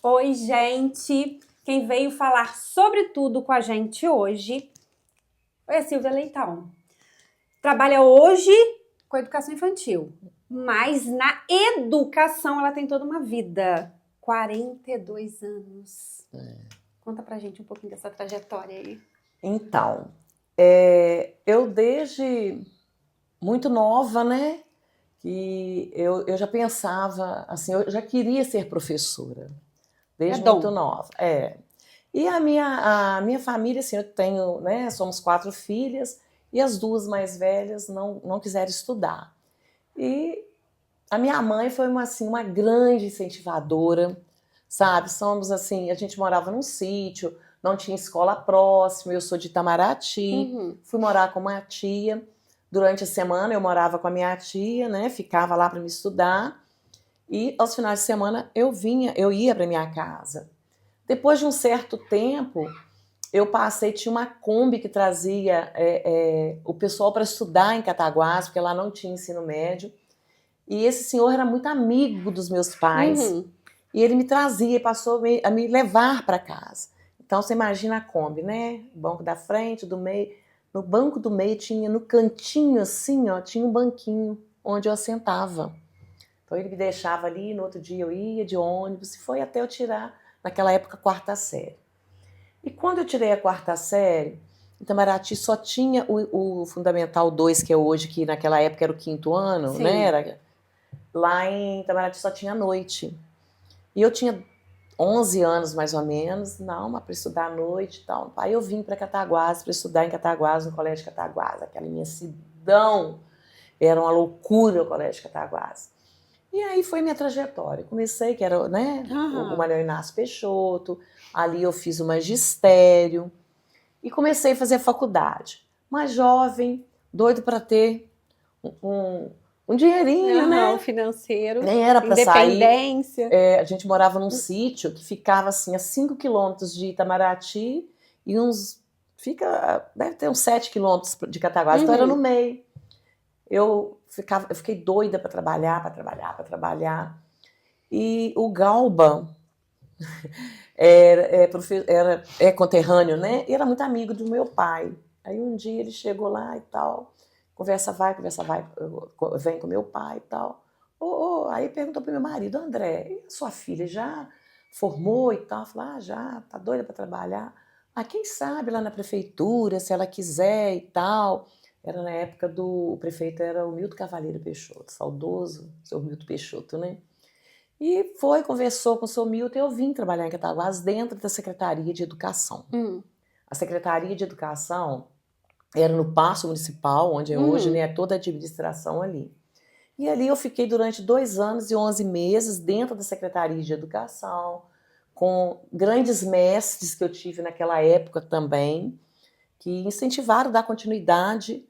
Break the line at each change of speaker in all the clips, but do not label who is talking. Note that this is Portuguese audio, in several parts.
Oi, gente! Quem veio falar sobre tudo com a gente hoje foi a Silvia Leitão. Trabalha hoje com educação infantil, mas na educação ela tem toda uma vida. 42 anos. Conta pra gente um pouquinho dessa trajetória aí.
Então, eu desde muito nova, né, que eu já pensava, assim, eu já queria ser professora, desde muito nova. E a minha família, assim, eu tenho, né, somos 4 filhas, e as 2 mais velhas não quiseram estudar. E a minha mãe foi uma grande incentivadora, sabe? Somos assim, a gente morava num sítio, não tinha escola próxima, eu sou de Itamaraty, fui morar com uma tia. Durante a semana eu morava com a minha tia, né? Ficava lá para me estudar. E aos finais de semana eu ia para minha casa. Depois de um certo tempo, tinha uma Kombi que trazia o pessoal para estudar em Cataguás, porque lá não tinha ensino médio. E esse senhor era muito amigo dos meus pais. E ele me trazia e passou a me levar para casa. Então você imagina a Kombi, né? O banco da frente, do meio. No banco do meio tinha, no cantinho assim, ó, tinha um banquinho onde eu sentava. Então ele me deixava ali, no outro dia eu ia de ônibus, e foi até eu tirar, naquela época, a 4ª série. E quando eu tirei a 4ª série, em Itamaraty só tinha o Fundamental 2, que é hoje, que naquela época era o 5º ano,
Sim.
né? Lá em Itamaraty só tinha noite. E eu tinha 11 anos, mais ou menos, mas para estudar à noite e tal. Aí eu vim para Cataguás, para estudar em Cataguás, no Colégio Cataguás, aquela imensidão. Era uma loucura o Colégio Cataguás. E aí foi minha trajetória. Comecei, que era, né, o Manuel Inácio Peixoto, ali eu fiz o magistério e comecei a fazer a faculdade. Mais jovem, doido para ter um dinheirinho, né?
Um financeiro.
Nem era para sair.
Independência.
A gente morava num sítio que ficava assim a 5 quilômetros de Itamaraty e deve ter uns 7 quilômetros de Cataguás, então era no meio. Eu fiquei doida para trabalhar. E o Galba é conterrâneo, né? E era muito amigo do meu pai. Aí um dia ele chegou lá e tal, conversa vai, vem com meu pai e tal. Aí perguntou pro meu marido: André, e a sua filha já formou e tal? Eu falei: já, tá doida para trabalhar. Quem sabe lá na prefeitura, se ela quiser e tal. Era na época o prefeito era o Milton Cavalheiro Peixoto, saudoso, seu Milton Peixoto, né? E conversou com o seu Milton, e eu vim trabalhar em Cataguás dentro da Secretaria de Educação. A Secretaria de Educação era no Paço Municipal, onde é hoje, né, toda a administração ali. E ali eu fiquei durante 2 anos e 11 meses dentro da Secretaria de Educação, com grandes mestres que eu tive naquela época também, que incentivaram a dar continuidade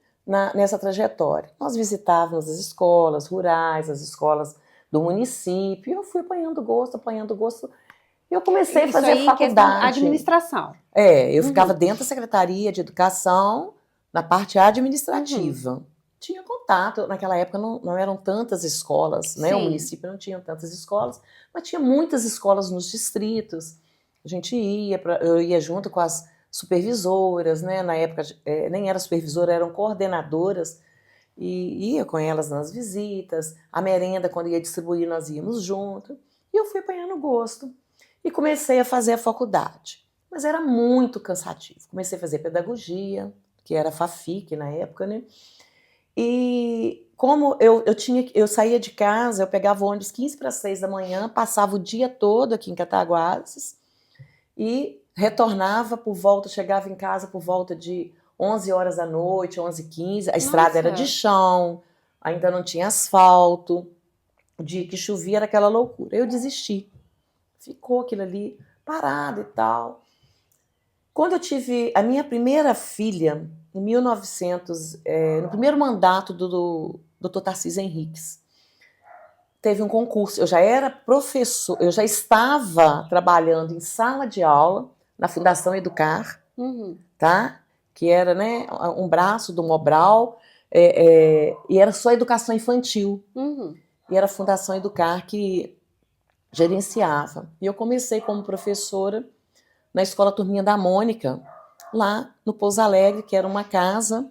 nessa trajetória. Nós visitávamos as escolas rurais, as escolas do município, e eu fui apanhando gosto, e eu comecei a fazer
aí,
faculdade.
Administração.
Eu ficava dentro da Secretaria de Educação, na parte administrativa. Tinha contato, naquela época não eram tantas escolas, né? O município não tinha tantas escolas, mas tinha muitas escolas nos distritos. Eu ia junto com as supervisoras, né? Na época nem era supervisora, eram coordenadoras, e ia com elas nas visitas. A merenda, quando ia distribuir, nós íamos junto. E eu fui apanhando gosto e comecei a fazer a faculdade. Mas era muito cansativo. Comecei a fazer pedagogia, que era FAFIC na época, né? E como eu saía de casa, eu pegava o ônibus 15 para 6 da manhã, passava o dia todo aqui em Cataguases e retornava chegava em casa por volta de 11 horas da noite, 11h15. A estrada era de chão, ainda não tinha asfalto. O dia que chovia era aquela loucura. Eu desisti. Ficou aquilo ali parado e tal. Quando eu tive a minha primeira filha, em 1900, no primeiro mandato do Dr. Tarcísio Henriques, teve um concurso. Eu já era professor, eu já estava trabalhando em sala de aula na Fundação Educar, tá? Que era, né, um braço do Mobral, e era só educação infantil. E era a Fundação Educar que gerenciava. E eu comecei como professora na Escola Turminha da Mônica, lá no Pouso Alegre, que era uma casa.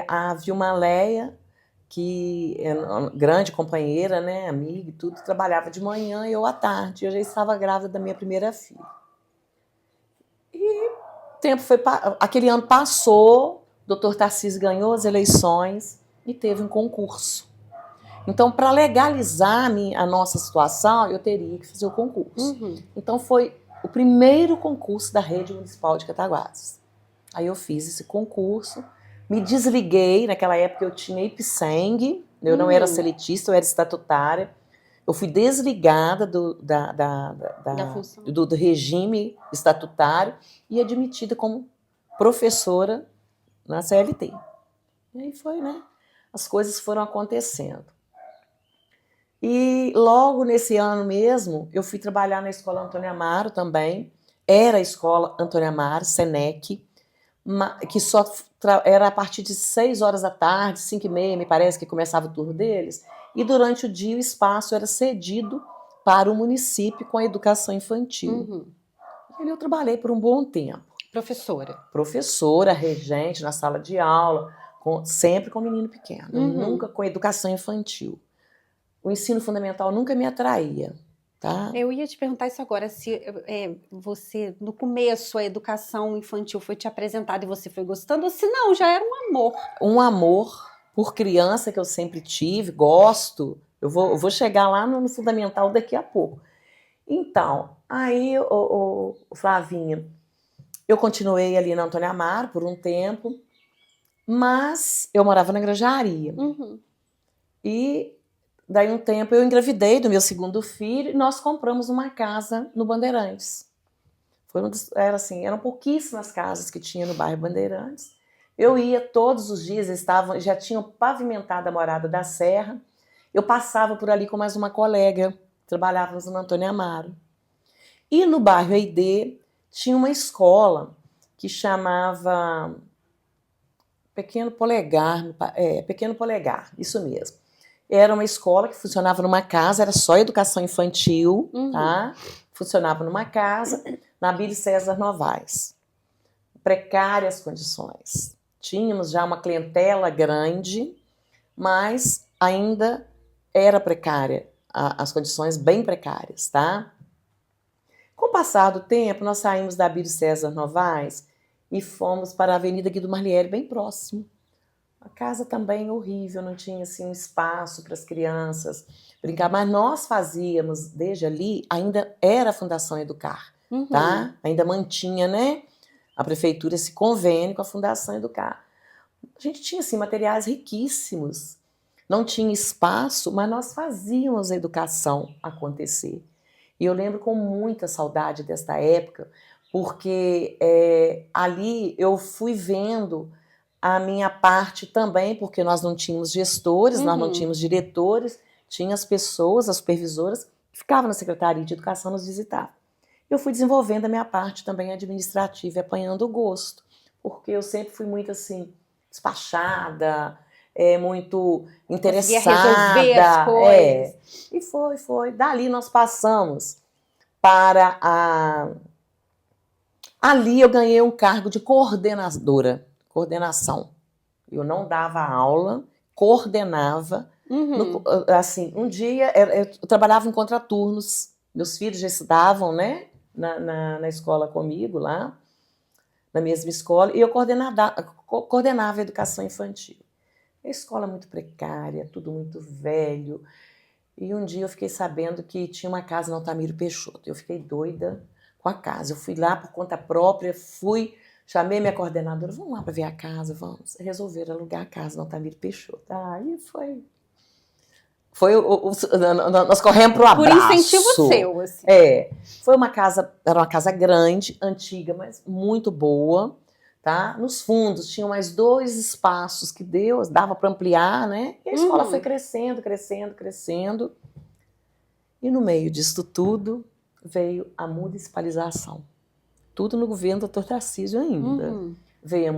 A Vilma Leia, que é uma grande companheira, né, amiga e tudo, trabalhava de manhã e eu à tarde. Eu já estava grávida da minha primeira filha. E o tempo foi, aquele ano passou, o doutor Tarcísio ganhou as eleições e teve um concurso. Então, para legalizar a nossa situação, eu teria que fazer o concurso. Então, foi o primeiro concurso da rede municipal de Cataguases. Aí eu fiz esse concurso, me desliguei, naquela época eu tinha IPSENG, eu não era seletista, eu era estatutária. Eu fui desligada do regime estatutário e admitida como professora na CLT. E aí foi, né? As coisas foram acontecendo. E logo nesse ano mesmo, eu fui trabalhar na Escola Antônio Amaro também. Era a Escola Antônio Amaro, SENEC, que só era a partir de 6 horas da tarde, 5h30, me parece que começava o turno deles. E durante o dia o espaço era cedido para o município com a educação infantil. E eu trabalhei por um bom tempo.
Professora?
Professora, regente na sala de aula, sempre com menino pequeno, nunca com educação infantil. O ensino fundamental nunca me atraía, tá?
Eu ia te perguntar isso agora, se você, no começo, a educação infantil foi te apresentada e você foi gostando, ou se não, já era um amor.
Um amor por criança que eu sempre tive, gosto. Eu vou chegar lá no fundamental daqui a pouco. Então, aí, Flavinha, eu continuei ali na Antônio Amaro por um tempo, mas eu morava na Granjaria. E daí um tempo eu engravidei do meu segundo filho e nós compramos uma casa no Bandeirantes. Eram pouquíssimas casas que tinha no bairro Bandeirantes. Eu ia todos os dias, já tinham pavimentado a Morada da Serra. Eu passava por ali com mais uma colega, trabalhávamos no Antônio Amaro. E no bairro Eidê tinha uma escola que chamava Pequeno Polegar, isso mesmo. Era uma escola que funcionava numa casa, era só educação infantil, tá? Funcionava numa casa, na Abílio César Novaes. Precárias condições. Tínhamos já uma clientela grande, mas ainda era precária, as condições bem precárias, tá? Com o passar do tempo, nós saímos da Abílio César Novaes e fomos para a Avenida Guido Marliere, bem próximo. A casa também horrível, não tinha assim, um espaço para as crianças brincar, mas nós fazíamos, desde ali, ainda era a Fundação Educar, tá? Ainda mantinha, né, a prefeitura esse convênio com a Fundação Educar. A gente tinha assim, materiais riquíssimos, não tinha espaço, mas nós fazíamos a educação acontecer. E eu lembro com muita saudade desta época, porque ali eu fui vendo a minha parte também, porque nós não tínhamos gestores, nós não tínhamos diretores, tinha as pessoas, as supervisoras, que ficavam na Secretaria de Educação nos visitar. Eu fui desenvolvendo a minha parte também administrativa e apanhando o gosto, porque eu sempre fui muito assim, despachada, muito interessada.
Conseguia resolver as coisas.
E foi. Dali nós passamos para Ali eu ganhei um cargo de coordenação. Eu não dava aula, coordenava. Assim, um dia eu trabalhava em contraturnos, meus filhos já estudavam, né, na escola comigo lá, na mesma escola, e eu coordenava a educação infantil. A escola muito precária, tudo muito velho. E um dia eu fiquei sabendo que tinha uma casa no Altamiro Peixoto. Eu fiquei doida com a casa. Eu fui lá por conta própria, chamei minha coordenadora, vamos lá para ver a casa, vamos. Resolveram alugar a casa no Altamiro Peixoto. Aí nós corremos pro abraço.
Por incentivo seu, assim.
Era uma casa grande, antiga, mas muito boa, tá? Nos fundos tinham mais 2 espaços que dava para ampliar, né? E a escola foi crescendo. E no meio disso tudo veio a municipalização. Tudo no governo do Dr. Tarcísio ainda. Veio a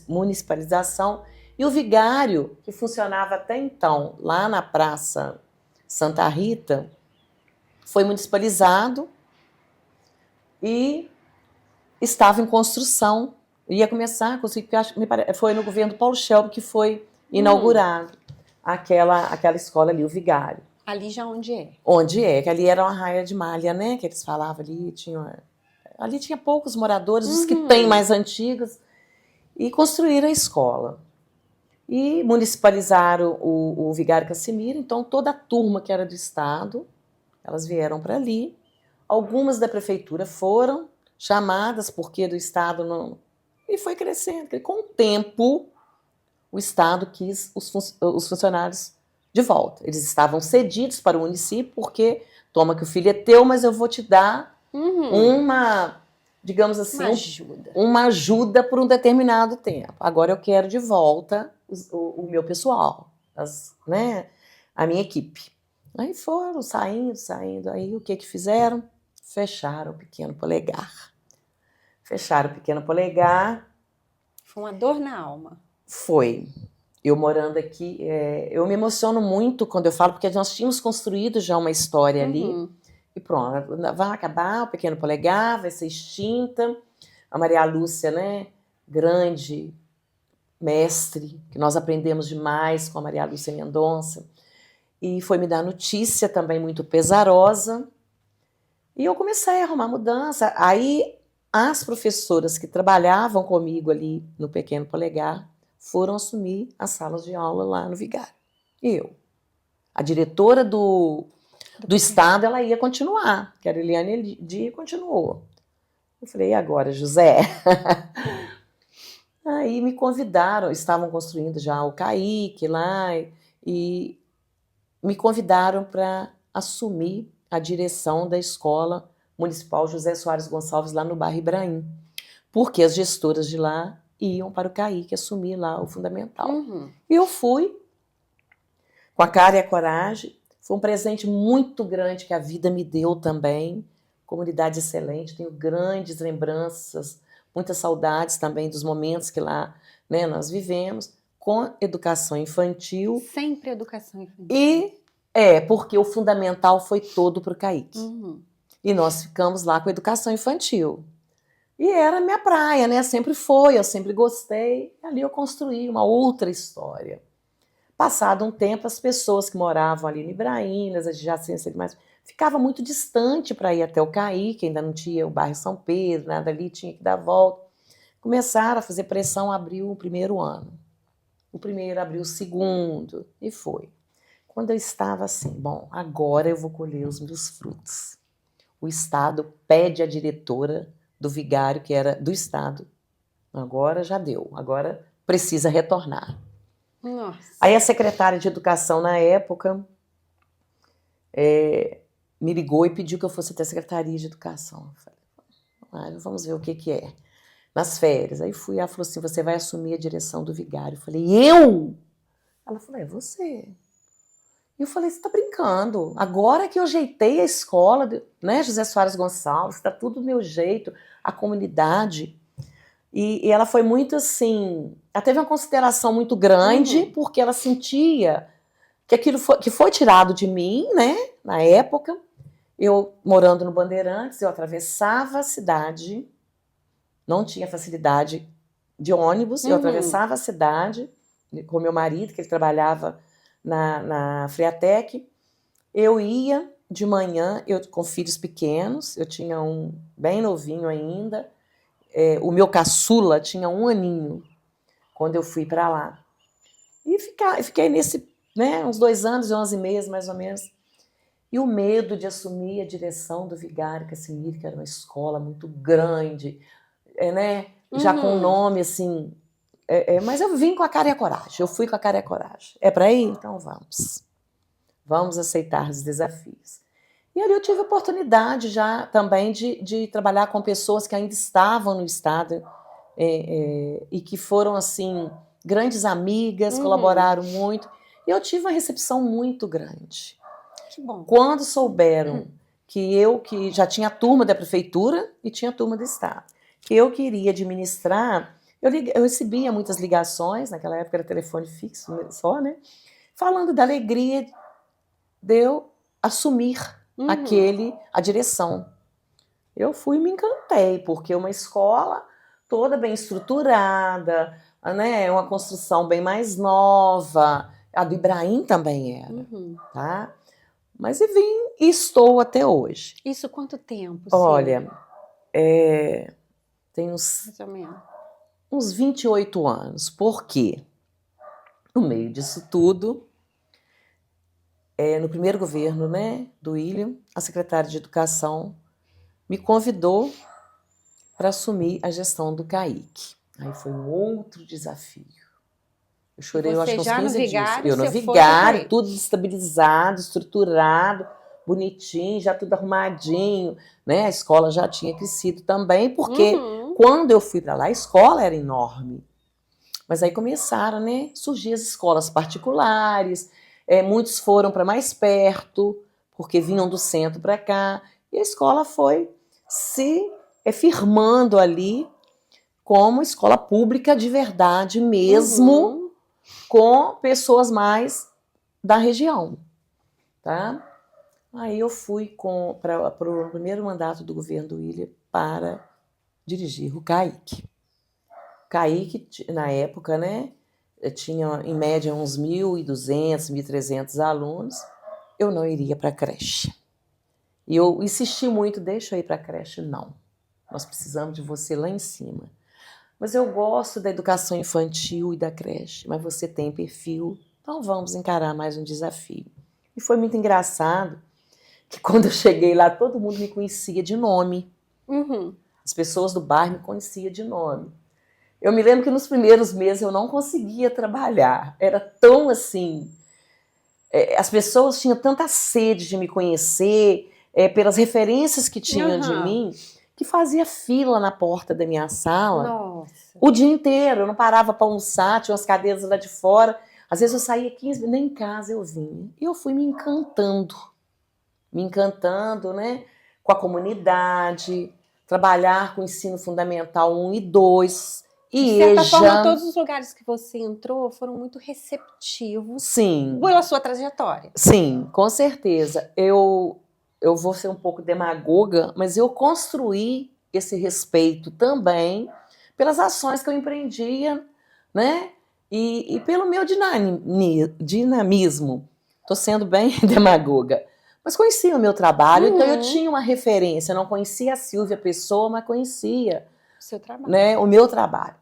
municipalização e o vigário, que funcionava até então lá na Praça Santa Rita, foi municipalizado e estava em construção. Ia começar a construir, porque foi no governo Paulo Scelba que foi inaugurado aquela escola ali, o Vigário.
Ali já onde é?
Onde é, que ali era uma raia de malha, né? Que eles falavam ali, ali tinha poucos moradores, os que têm mais antigos, e construíram a escola. E municipalizaram o Vigário Cassimiro, então toda a turma que era do Estado, elas vieram para ali. Algumas da prefeitura foram chamadas, porque do Estado não... E foi crescendo. Com o tempo, o Estado quis os funcionários de volta. Eles estavam cedidos para o município, porque toma que o filho é teu, mas eu vou te dar uma, digamos assim, uma ajuda por um determinado tempo. Agora eu quero de volta o meu pessoal, né, a minha equipe. Aí foram saindo. Aí o que fizeram? Fecharam o Pequeno Polegar.
Foi uma dor na alma.
Foi. Eu morando aqui, eu me emociono muito quando eu falo, porque nós tínhamos construído já uma história ali. E pronto, vai acabar o Pequeno Polegar, vai ser extinta. A Maria Lúcia, né, grande mestre, que nós aprendemos demais com a Maria Lúcia Mendonça. E foi me dar notícia também muito pesarosa. E eu comecei a arrumar mudança. Aí as professoras que trabalhavam comigo ali no Pequeno Polegar foram assumir as salas de aula lá no Vigário. E eu. A diretora do Estado, ela ia continuar, que era a Eliane Edir, e continuou. Eu falei, e agora, José? Aí me convidaram, estavam construindo já o CAIC lá, e me convidaram para assumir a direção da Escola Municipal José Soares Gonçalves, lá no bairro Ibrahim, porque as gestoras de lá iam para o CAIC assumir lá o fundamental. E eu fui, com a cara e a coragem. Foi um presente muito grande que a vida me deu também. Comunidade excelente, tenho grandes lembranças, muitas saudades também dos momentos que lá, né, nós vivemos, com educação infantil.
Sempre educação infantil.
E porque o fundamental foi todo para o CAIC. E nós ficamos lá com educação infantil. E era minha praia, né? Sempre foi, eu sempre gostei. E ali eu construí uma outra história. Passado um tempo, as pessoas que moravam ali no Ibrahim, nas adjacências mais, ficava muito distante para ir até o CAIC, ainda não tinha o bairro São Pedro, nada ali, tinha que dar volta. Começaram a fazer pressão, abriu o primeiro ano. O primeiro abriu o segundo, e foi. Quando eu estava assim, bom, agora eu vou colher os meus frutos. O Estado pede à diretora do Vigário, que era do Estado, agora já deu, agora precisa retornar.
Nossa.
Aí a secretária de Educação na época me ligou e pediu que eu fosse até a Secretaria de Educação. Eu falei, vamos ver o que é. Nas férias. Aí fui, ela falou assim, você vai assumir a direção do Vigário. Eu falei, eu? Ela falou, é você. E eu falei, você está brincando. Agora que eu ajeitei a escola, né, José Soares Gonçalves, está tudo do meu jeito, a comunidade. E ela foi muito assim, ela teve uma consideração muito grande, porque ela sentia que aquilo que foi tirado de mim, né, na época. Eu, morando no Bandeirantes, eu atravessava a cidade, não tinha facilidade de ônibus, eu atravessava a cidade com meu marido, que ele trabalhava na Friatec. Eu ia de manhã, eu com filhos pequenos, eu tinha um bem novinho ainda, o meu caçula tinha 1 aninho quando eu fui para lá. E fiquei nesse, né, uns 2 anos e 11 meses, mais ou menos. E o medo de assumir a direção do Vigário Cassimiro, que era uma escola muito grande, né, já com um nome assim. Mas eu vim com a cara e a coragem, eu fui com a cara e a coragem. É para ir? Então vamos. Vamos aceitar os desafios. E ali eu tive a oportunidade já também de trabalhar com pessoas que ainda estavam no Estado e que foram, assim, grandes amigas, colaboraram muito. E eu tive uma recepção muito grande.
Que bom.
Quando souberam que já tinha a turma da prefeitura e tinha a turma do Estado, que eu queria administrar, eu recebia muitas ligações, naquela época era telefone fixo só, né? Falando da alegria de eu assumir a direção. Eu fui e me encantei, porque uma escola toda bem estruturada, né, uma construção bem mais nova, a do Ibrahim também era, tá? Mas e vim e estou até hoje.
Isso quanto tempo,
Olha, tem
mais ou menos.
uns 28 anos. Por quê? No meio disso tudo, no primeiro governo, né, do William, a secretária de Educação me convidou para assumir a gestão do CAIC. Aí foi um outro desafio. Eu chorei, eu acho que uns 15 dias. Eu no vigário, tudo estabilizado, estruturado, bonitinho, já tudo arrumadinho, né? A escola já tinha crescido também, porque quando eu fui para lá, a escola era enorme. Mas aí começaram, né? Surgir as escolas particulares, muitos foram para mais perto, porque vinham do centro para cá, e a escola foi se firmando ali como escola pública de verdade mesmo, com pessoas mais da região, tá? Aí eu fui para o primeiro mandato do governo do William para dirigir o CAIC. O CAIC, na época, né, tinha em média uns 1.200, 1.300 alunos. Eu não iria para a creche. E eu insisti muito, deixa eu ir para a creche, não. Nós precisamos de você lá em cima. Mas eu gosto da educação infantil e da creche, mas você tem perfil, então vamos encarar mais um desafio. E foi muito engraçado que quando eu cheguei lá, todo mundo me conhecia de nome. As pessoas do bairro me conheciam de nome. Eu me lembro que nos primeiros meses eu não conseguia trabalhar. Era tão assim... as pessoas tinham tanta sede de me conhecer, pelas referências que tinham de mim, que fazia fila na porta da minha sala o dia inteiro. Eu não parava para almoçar, tinha umas cadeiras lá de fora. Às vezes eu saía 15 minutos, nem em casa eu vinha. E eu fui me encantando, né, com a comunidade, trabalhar com o ensino fundamental 1 e 2.
De certa forma, todos os lugares que você entrou foram muito receptivos.
Sim.
Pela sua trajetória.
Sim, com certeza. Eu vou ser um pouco demagoga, mas eu construí esse respeito também pelas ações que eu empreendia, né? E pelo meu dinamismo. Estou sendo bem demagoga. Mas conhecia o meu trabalho, então eu tinha uma referência. Eu não conhecia a Silvia Pessoa, mas conhecia
o seu trabalho,
né, o meu trabalho.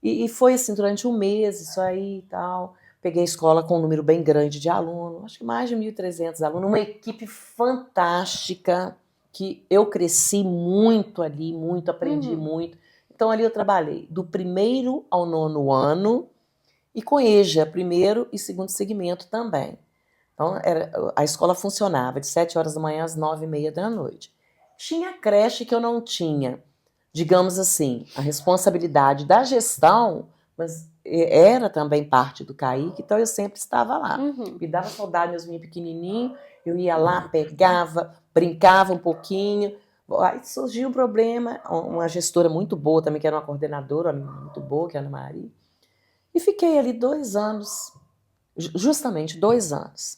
E foi assim, durante um mês, isso aí e tal. Peguei a escola com um número bem grande de alunos, acho que mais de 1.300 alunos, uma equipe fantástica, que eu cresci muito ali, muito, aprendi muito. Então ali eu trabalhei do 1º ao 9º ano, e com EJA, 1º e 2º segmento também. Então a escola funcionava de 7 horas da manhã às 9h30 da noite. Tinha creche que eu não tinha, digamos assim, a responsabilidade da gestão, mas era também parte do CAIC, então eu sempre estava lá. Me dava saudade, meus meninos pequenininhos, eu ia lá, pegava, brincava um pouquinho. Aí surgiu um problema, uma gestora muito boa também, que era uma coordenadora muito boa, que é a Ana Maria, e fiquei ali 2 anos, justamente 2 anos.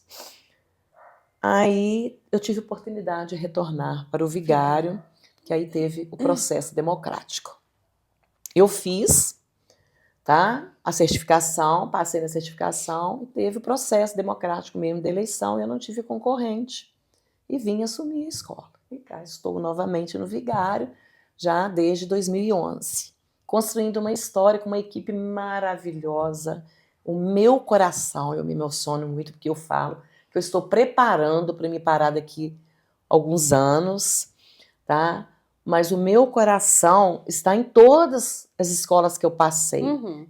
Aí eu tive a oportunidade de retornar para o vigário, que aí teve o processo democrático. Eu fiz, tá, a certificação, passei na certificação, e teve o processo democrático mesmo da eleição, e eu não tive concorrente, e vim assumir a escola. E cá estou novamente no vigário, já desde 2011, construindo uma história com uma equipe maravilhosa. O meu coração, eu me emociono muito porque eu falo que eu estou preparando para me parar daqui alguns anos, tá? Mas o meu coração está em todas as escolas que eu passei.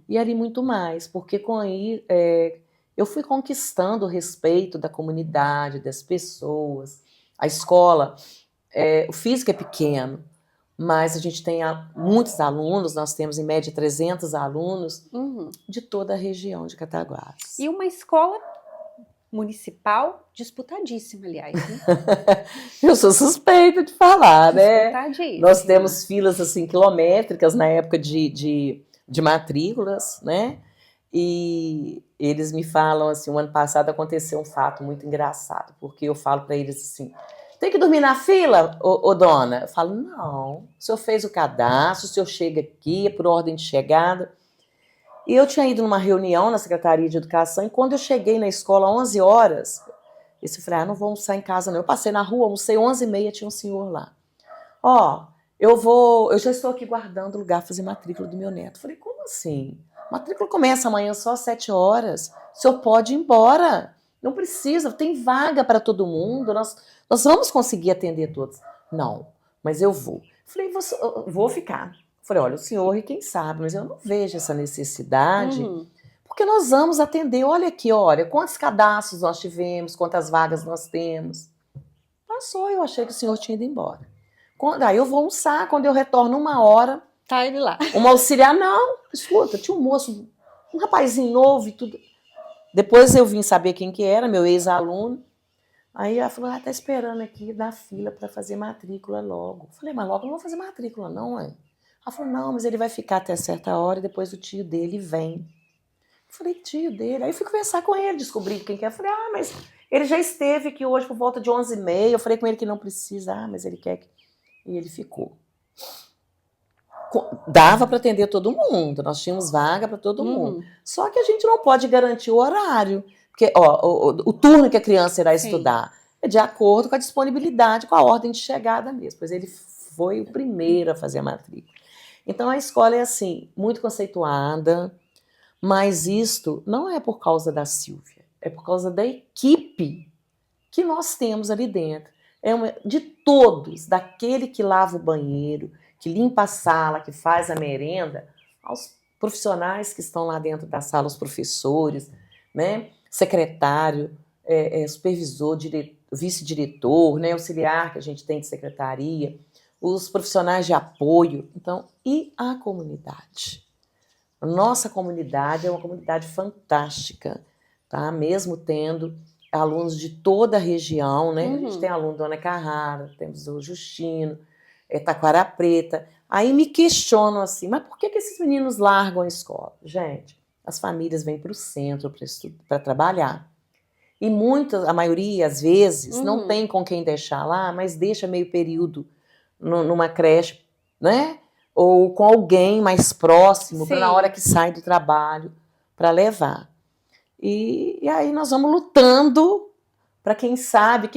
E ali muito mais, porque com aí eu fui conquistando o respeito da comunidade, das pessoas. A escola, o físico é pequeno, mas a gente tem muitos alunos, nós temos em média 300 alunos de toda a região de Cataguases.
E uma escola municipal disputadíssima, aliás. Né?
Eu sou suspeita de falar, né?
Disputadíssima.
Nós temos filas assim quilométricas na época de matrículas, né? E eles me falam assim, o ano passado aconteceu um fato muito engraçado, porque eu falo para eles assim, tem que dormir na fila, ô dona? Eu falo, não, o senhor fez o cadastro, o senhor chega aqui, é por ordem de chegada. E eu tinha ido numa reunião na Secretaria de Educação, e quando eu cheguei na escola, 11 horas, eu falei, não vou almoçar em casa, não. Eu passei na rua, almocei 11h30, tinha um senhor lá. Eu já estou aqui guardando lugar para fazer matrícula do meu neto. Eu falei, como assim? Matrícula começa amanhã só às 7 horas. O senhor pode ir embora. Não precisa, tem vaga para todo mundo. Nós vamos conseguir atender todos. Não, mas eu vou. Eu falei, vou ficar. Eu falei, olha, o senhor e quem sabe, mas eu não vejo essa necessidade, porque nós vamos atender. Olha aqui, olha, quantos cadastros nós tivemos, quantas vagas nós temos. Passou, eu achei que o senhor tinha ido embora. Aí eu vou almoçar, quando eu retorno 1 hora...
Tá ele lá.
Uma auxiliar, não, escuta, tinha um moço, um rapazinho novo e tudo. Depois eu vim saber quem que era, meu ex-aluno. Aí ela falou, tá esperando aqui na fila para fazer matrícula logo. Eu falei, mas logo eu não vou fazer matrícula não, ué. Ela falou, não, mas ele vai ficar até certa hora e depois o tio dele vem. Eu falei, tio dele? Aí eu fui conversar com ele, descobri quem que é. Eu falei, mas ele já esteve aqui hoje por volta de 11h30. Eu falei com ele que não precisa, mas ele quer que... E ele ficou. Dava para atender todo mundo, nós tínhamos vaga para todo mundo. Só que a gente não pode garantir o horário, porque o turno que a criança irá estudar é de acordo com a disponibilidade, com a ordem de chegada mesmo, pois ele foi o primeiro a fazer a matrícula. Então a escola é assim, muito conceituada, mas isto não é por causa da Silvia, é por causa da equipe que nós temos ali dentro. De todos, daquele que lava o banheiro, que limpa a sala, que faz a merenda, aos profissionais que estão lá dentro da sala, os professores, né? Secretário, supervisor, vice-diretor, né? Auxiliar que a gente tem de secretaria, os profissionais de apoio, então, e a comunidade. A nossa comunidade é uma comunidade fantástica, tá? Mesmo tendo alunos de toda a região, né? A gente tem aluno da Ana Carrara, temos o Justino, Taquara Preta. Aí me questionam assim, mas por que esses meninos largam a escola? Gente, as famílias vêm para o centro para trabalhar. E a maioria, às vezes, não tem com quem deixar lá, mas deixa meio período numa creche, né? Ou com alguém mais próximo, para na hora que sai do trabalho, para levar. E aí nós vamos lutando para quem sabe,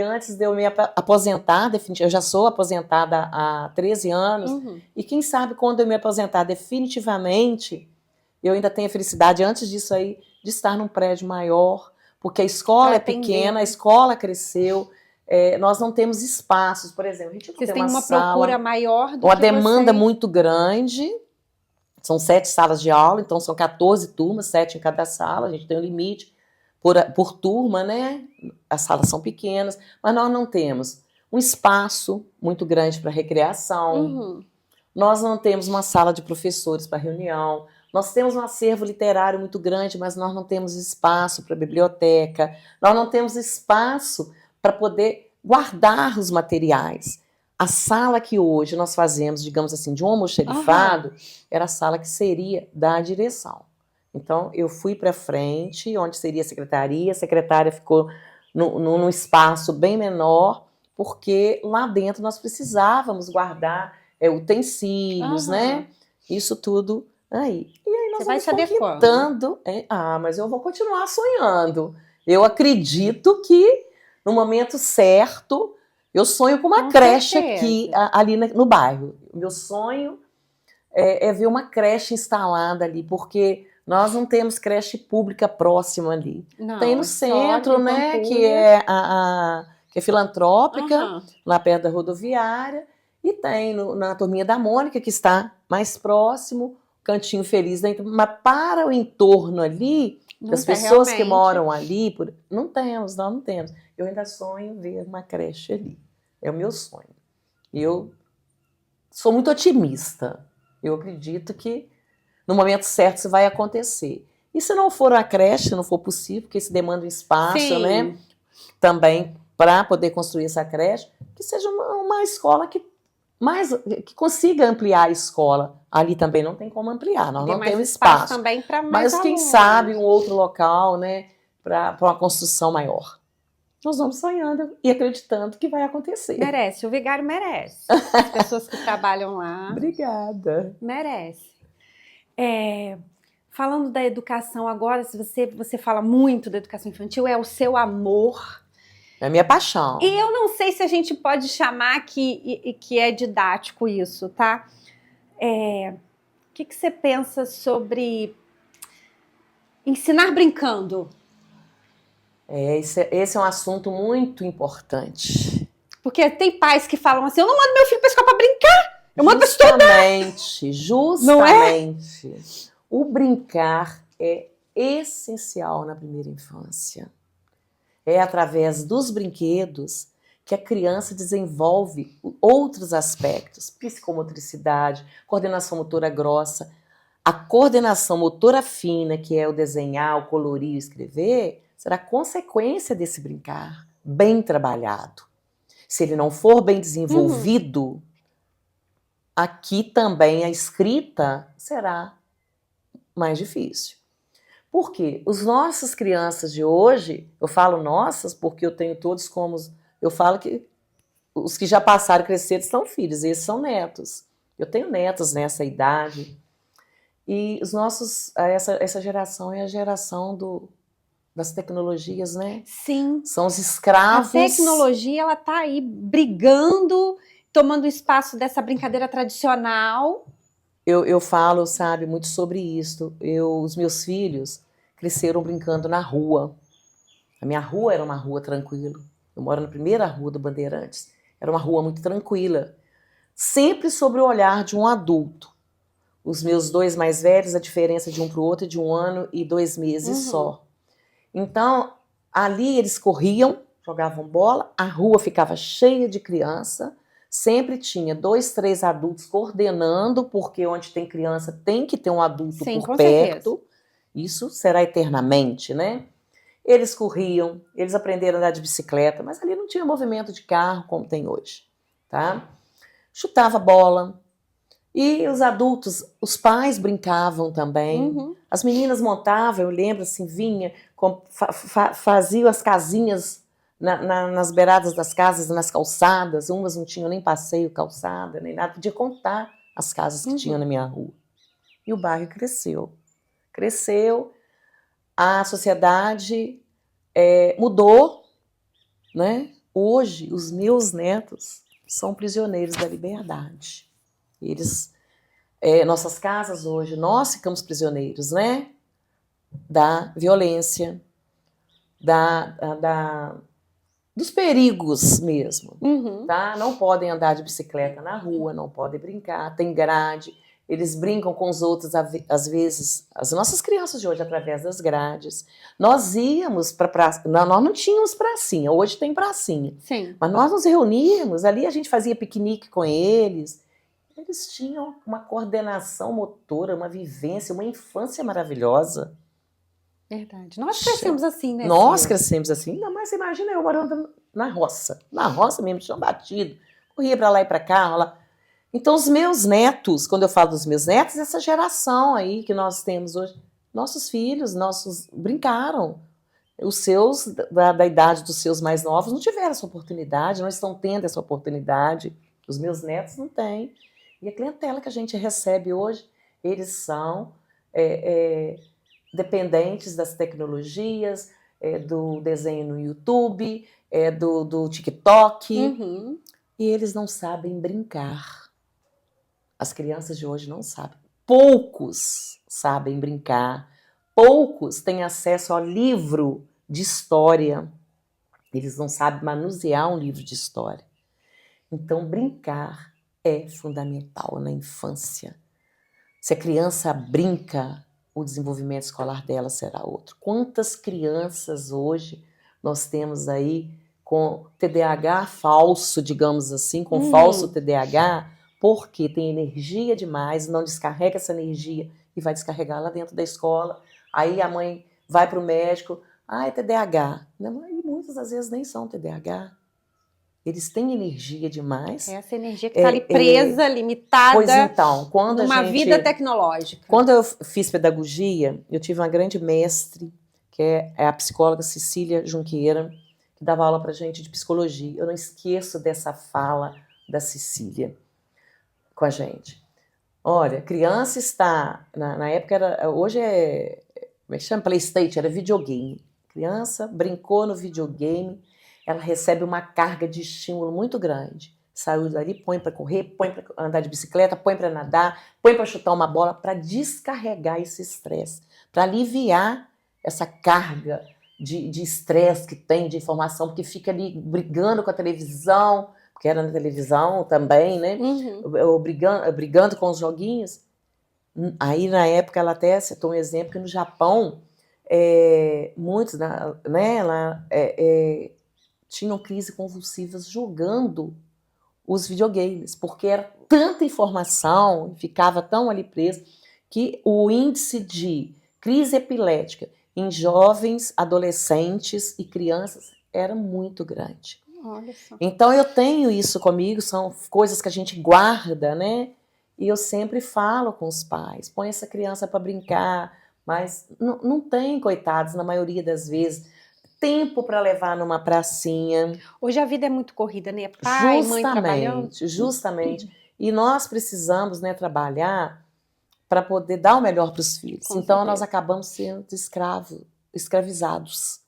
antes de eu me aposentar, definitivamente, eu já sou aposentada há 13 anos, e quem sabe quando eu me aposentar definitivamente, eu ainda tenho a felicidade, antes disso aí, de estar num prédio maior, porque a escola é pequena, a escola cresceu, nós não temos espaços, por exemplo, a gente não tem uma sala,
procura maior do
uma
que
demanda muito grande, são 7 salas de aula, então são 14 turmas, 7 em cada sala, a gente tem um limite por turma, né? As salas são pequenas, mas nós não temos um espaço muito grande para recreação, nós não temos uma sala de professores para reunião, nós temos um acervo literário muito grande, mas nós não temos espaço para biblioteca, nós não temos espaço para poder guardar os materiais. A sala que hoje nós fazemos, digamos assim, de um almoxerifado, era a sala que seria da direção. Então, eu fui para frente, onde seria a secretária ficou num espaço bem menor, porque lá dentro nós precisávamos guardar utensílios, né? Isso tudo aí. E aí nós vamos conquistando. Mas eu vou continuar sonhando. Eu acredito que, no momento certo, eu sonho com uma creche aqui, ali no bairro. O meu sonho é ver uma creche instalada ali, porque nós não temos creche pública próxima ali. Não, tem no centro, né, que é filantrópica, lá perto da rodoviária, e tem na Turminha da Mônica, que está mais próximo, Cantinho Feliz, mas para o entorno ali, das pessoas que moram ali, nós não temos. Eu ainda sonho em ver uma creche ali. É o meu sonho. Eu sou muito otimista. Eu acredito que no momento certo isso vai acontecer. E se não for a creche, se não for possível, porque isso demanda um espaço, né? Também para poder construir essa creche, que seja uma escola que consiga ampliar a escola. Ali também não tem como ampliar, nós não temos espaço.
Também para mais
mas quem sabe um outro local, né, para uma construção maior. nós vamos sonhando e acreditando que vai acontecer.
Merece, o vigário merece. As pessoas que trabalham lá.
Obrigada.
Merece. Falando da educação agora, se você fala muito da educação infantil, é o seu amor.
É a minha paixão.
E eu não sei se a gente pode chamar que é didático isso, tá? O que você pensa sobre ensinar brincando?
Esse é um assunto muito importante.
Porque tem pais que falam assim, eu não mando meu filho pra escola pra brincar, eu mando pra estudar.
Justamente.
Não é?
O brincar é essencial na primeira infância. É através dos brinquedos que a criança desenvolve outros aspectos, psicomotricidade, coordenação motora grossa, a coordenação motora fina, que é o desenhar, o colorir, o escrever, será consequência desse brincar bem trabalhado. Se ele não for bem desenvolvido, aqui também a escrita será mais difícil. Por quê? Os nossas crianças de hoje, eu falo nossas porque eu tenho todos como... Eu falo que os que já passaram, cresceram, são filhos, esses são netos. Eu tenho netos nessa idade. E os nossos... Essa geração é a geração das tecnologias, né?
Sim.
São os escravos.
A tecnologia, ela tá aí brigando, tomando espaço dessa brincadeira tradicional.
Eu falo, sabe, muito sobre isso. Os meus filhos cresceram brincando na rua. A minha rua era uma rua tranquila. Eu moro na primeira rua do Bandeirantes. Era uma rua muito tranquila. Sempre sob o olhar de um adulto. Os meus dois mais velhos, a diferença de um para o outro é de 1 ano e 2 meses só. Então, ali eles corriam, jogavam bola, a rua ficava cheia de criança. Sempre tinha 2, 3 adultos coordenando, porque onde tem criança tem que ter um adulto por perto. Certeza. Isso será eternamente, né? Eles corriam, eles aprenderam a andar de bicicleta, mas ali não tinha movimento de carro como tem hoje, tá? Chutava bola. E os adultos, os pais brincavam também. As meninas montavam, eu lembro assim, vinha, faziam as casinhas nas beiradas das casas, nas calçadas. Umas não tinham nem passeio, calçada, nem nada. Podia contar as casas que tinham na minha rua. E o bairro cresceu. Cresceu, a sociedade mudou, né? Hoje, os meus netos são prisioneiros da liberdade. Eles, nossas casas hoje, nós ficamos prisioneiros, né? Da violência, dos perigos mesmo, tá? Não podem andar de bicicleta na rua, não podem brincar, tem grade, eles brincam com os outros, às vezes, as nossas crianças de hoje, através das grades. Nós íamos para praça, nós não tínhamos pracinha, hoje tem pracinha.
Sim.
Mas nós nos reuníamos, ali a gente fazia piquenique com eles. Eles tinham uma coordenação motora, uma vivência, uma infância maravilhosa.
Verdade. Nós crescemos assim, né?
Nós crescemos assim. Ainda mais, imagina eu morando na roça. Na roça mesmo, tinham batido. Corria para lá e para cá. Lá. Então, os meus netos, quando eu falo dos meus netos, essa geração aí que nós temos hoje, nossos filhos, brincaram. Os seus, da idade dos seus mais novos, não tiveram essa oportunidade, não estão tendo essa oportunidade. Os meus netos não têm. E a clientela que a gente recebe hoje, eles são... dependentes das tecnologias, do desenho no YouTube, do TikTok, e eles não sabem brincar. As crianças de hoje não sabem. Poucos sabem brincar, poucos têm acesso ao livro de história. Eles não sabem manusear um livro de história. Então, brincar é fundamental na infância. Se a criança brinca, o desenvolvimento escolar dela será outro. Quantas crianças hoje nós temos aí com TDAH falso, digamos assim, com falso TDAH, porque tem energia demais, não descarrega essa energia e vai descarregar lá dentro da escola. Aí a mãe vai para o médico, é TDAH. E muitas das vezes nem são TDAH. Eles têm energia demais.
É essa energia que está ali presa, limitada,
pois então,
numa vida tecnológica.
Quando eu fiz pedagogia, eu tive uma grande mestre, que é a psicóloga Cecília Junqueira, que dava aula pra gente de psicologia. Eu não esqueço dessa fala da Cecília com a gente. Olha, criança está... Na época era... Hoje é... Como é que chama? PlayStation, era videogame. Criança brincou no videogame, ela recebe uma carga de estímulo muito grande. Saiu dali, põe para correr, põe para andar de bicicleta, põe para nadar, põe para chutar uma bola, para descarregar esse estresse, para aliviar essa carga de estresse que tem, de informação, porque fica ali brigando com a televisão, porque era na televisão também, né? Ou brigando com os joguinhos. Aí, na época, ela até citou um exemplo que no Japão, muitos, né, lá, tinham crise convulsivas jogando os videogames, porque era tanta informação, ficava tão ali preso, que o índice de crise epilética em jovens, adolescentes e crianças era muito grande.
Olha só.
Então eu tenho isso comigo, são coisas que a gente guarda, né? E eu sempre falo com os pais, põe essa criança para brincar, mas não tem, coitados, na maioria das vezes, tempo para levar numa pracinha.
Hoje a vida é muito corrida, né? Pai, mãe trabalhando.
Justamente. E nós precisamos, né, trabalhar para poder dar o melhor para os filhos.
Com
então
certeza.
nós acabamos sendo escravizados.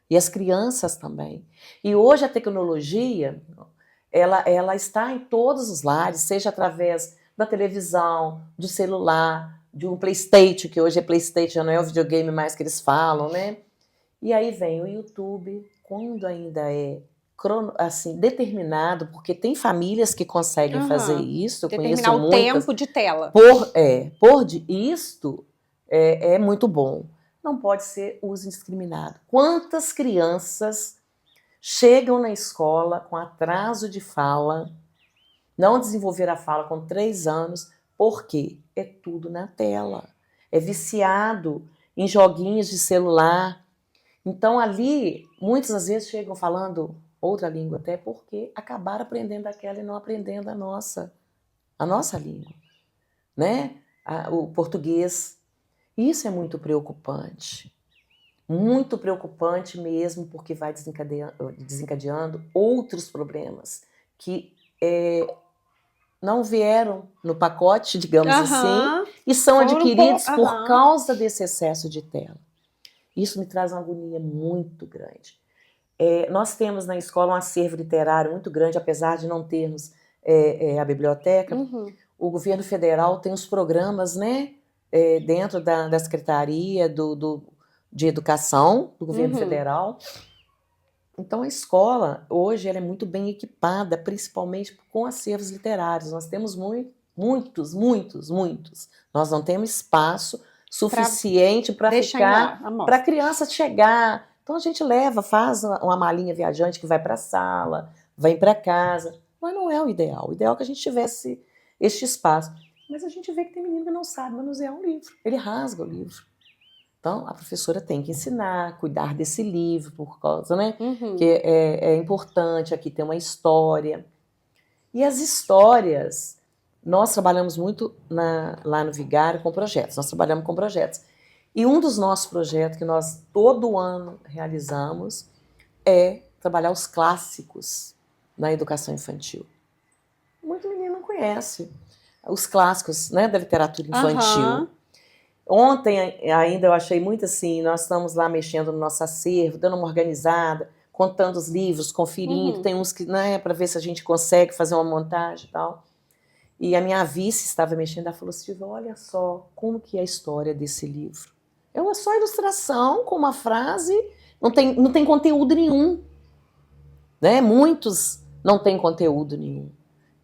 E as crianças também. E hoje a tecnologia, ela está em todos os lares, seja através da televisão, do celular, de um PlayStation, que hoje é PlayStation, já não é o videogame mais que eles falam, né? E aí vem o YouTube, quando ainda é assim, determinado, porque tem famílias que conseguem fazer isso, eu
determinar
conheço
o
muitas.
tempo de tela.
Isto é muito bom. Não pode ser uso indiscriminado. Quantas crianças chegam na escola com atraso de fala, não desenvolver a fala com 3 anos, porque é tudo na tela. É viciado em joguinhos de celular. Então ali, muitas das vezes chegam falando outra língua até, porque acabaram aprendendo aquela e não aprendendo a nossa língua, né? O português. Isso é muito preocupante mesmo, porque vai desencadeando outros problemas que não vieram no pacote, digamos assim, e são adquiridos por causa desse excesso de tela. Isso me traz uma agonia muito grande. Nós temos na escola um acervo literário muito grande, apesar de não termos a biblioteca. O governo federal tem os programas, né, dentro da Secretaria de Educação do governo federal. Então a escola, hoje, ela é muito bem equipada, principalmente com acervos literários. Nós temos muitos. Nós não temos espaço suficiente para ficar, para a criança chegar. Então a gente leva, faz uma malinha viajante que vai para a sala, vem para casa. Mas não é o ideal. O ideal é que a gente tivesse este espaço. Mas a gente vê que tem menino que não sabe manusear um livro. Ele rasga o livro. Então, a professora tem que ensinar, cuidar desse livro, por causa, né? Que é importante aqui ter uma história. E as histórias, nós trabalhamos muito lá no Vigário com projetos. Nós trabalhamos com projetos. E um dos nossos projetos que nós todo ano realizamos é trabalhar os clássicos na educação infantil. Muito menino não conhece os clássicos, né, da literatura infantil. Ontem ainda eu achei muito assim, nós estamos lá mexendo no nosso acervo, dando uma organizada, contando os livros, conferindo, tem uns que, né, para ver se a gente consegue fazer uma montagem e tal. E a minha vice estava mexendo, ela falou, Silvia, olha só como que é a história desse livro. É uma só ilustração com uma frase, não tem conteúdo nenhum. Né? Muitos não têm conteúdo nenhum.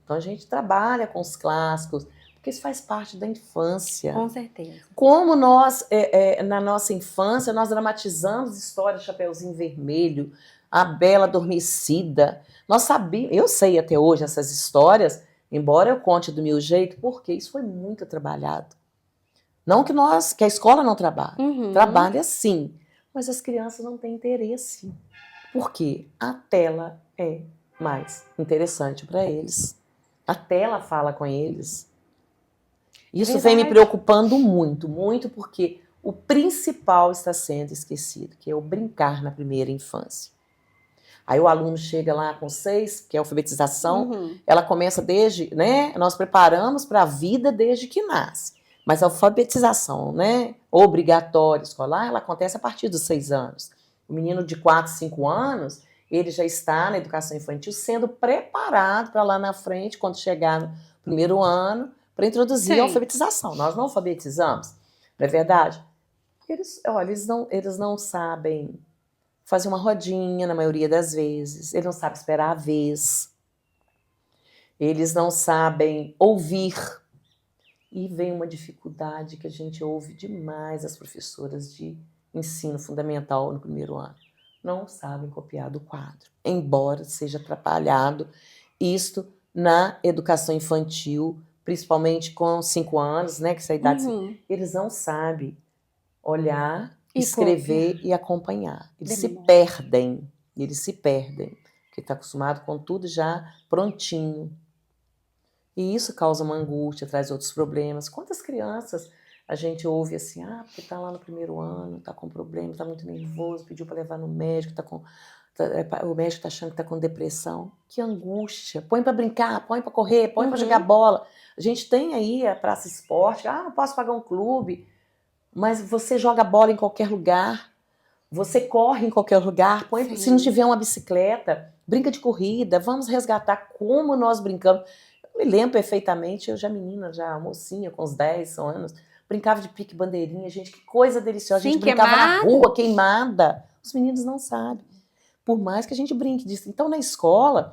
Então a gente trabalha com os clássicos, porque isso faz parte da infância.
Com certeza.
Como nós, na nossa infância, nós dramatizamos histórias de Chapeuzinho Vermelho, A Bela Adormecida. Nós sabíamos, eu sei até hoje essas histórias, embora eu conte do meu jeito, porque isso foi muito trabalhado. Não que a escola não trabalhe, trabalha sim, mas as crianças não têm interesse, porque a tela é mais interessante para eles. A tela fala com eles. Isso vem me preocupando muito, porque o principal está sendo esquecido, que é o brincar na primeira infância. Aí o aluno chega lá com 6, que é a alfabetização, ela começa desde, né, nós preparamos para a vida desde que nasce. Mas a alfabetização, né, obrigatória escolar, ela acontece a partir dos 6 anos. O menino de 4, 5 anos, ele já está na educação infantil sendo preparado para lá na frente, quando chegar no primeiro ano, para introduzir a alfabetização. Nós não alfabetizamos, não é verdade? Olha, eles não sabem fazer uma rodinha na maioria das vezes, eles não sabem esperar a vez, eles não sabem ouvir. E vem uma dificuldade que a gente ouve demais as professoras de ensino fundamental no primeiro ano. Não sabem copiar do quadro, embora seja atrapalhado isto na educação infantil, principalmente com 5 anos, né, que essa idade, eles não sabem olhar, escrever e acompanhar. Eles se perdem, porque está acostumado com tudo já prontinho. E isso causa uma angústia, traz outros problemas. Quantas crianças a gente ouve assim, porque está lá no primeiro ano, está com problema, está muito nervoso, pediu para levar no médico, o médico está achando que está com depressão. Que angústia! Põe para brincar, põe para correr, põe para jogar bola. A gente tem aí a praça esporte, não posso pagar um clube, mas você joga bola em qualquer lugar, você corre em qualquer lugar, se não tiver uma bicicleta, brinca de corrida, vamos resgatar como nós brincamos. Eu me lembro perfeitamente, eu já menina, já mocinha, com uns 10 anos, brincava de pique-bandeirinha, gente, que coisa deliciosa. A gente brincava na rua, queimada. Os meninos não sabem, por mais que a gente brinque disso. Então, na escola,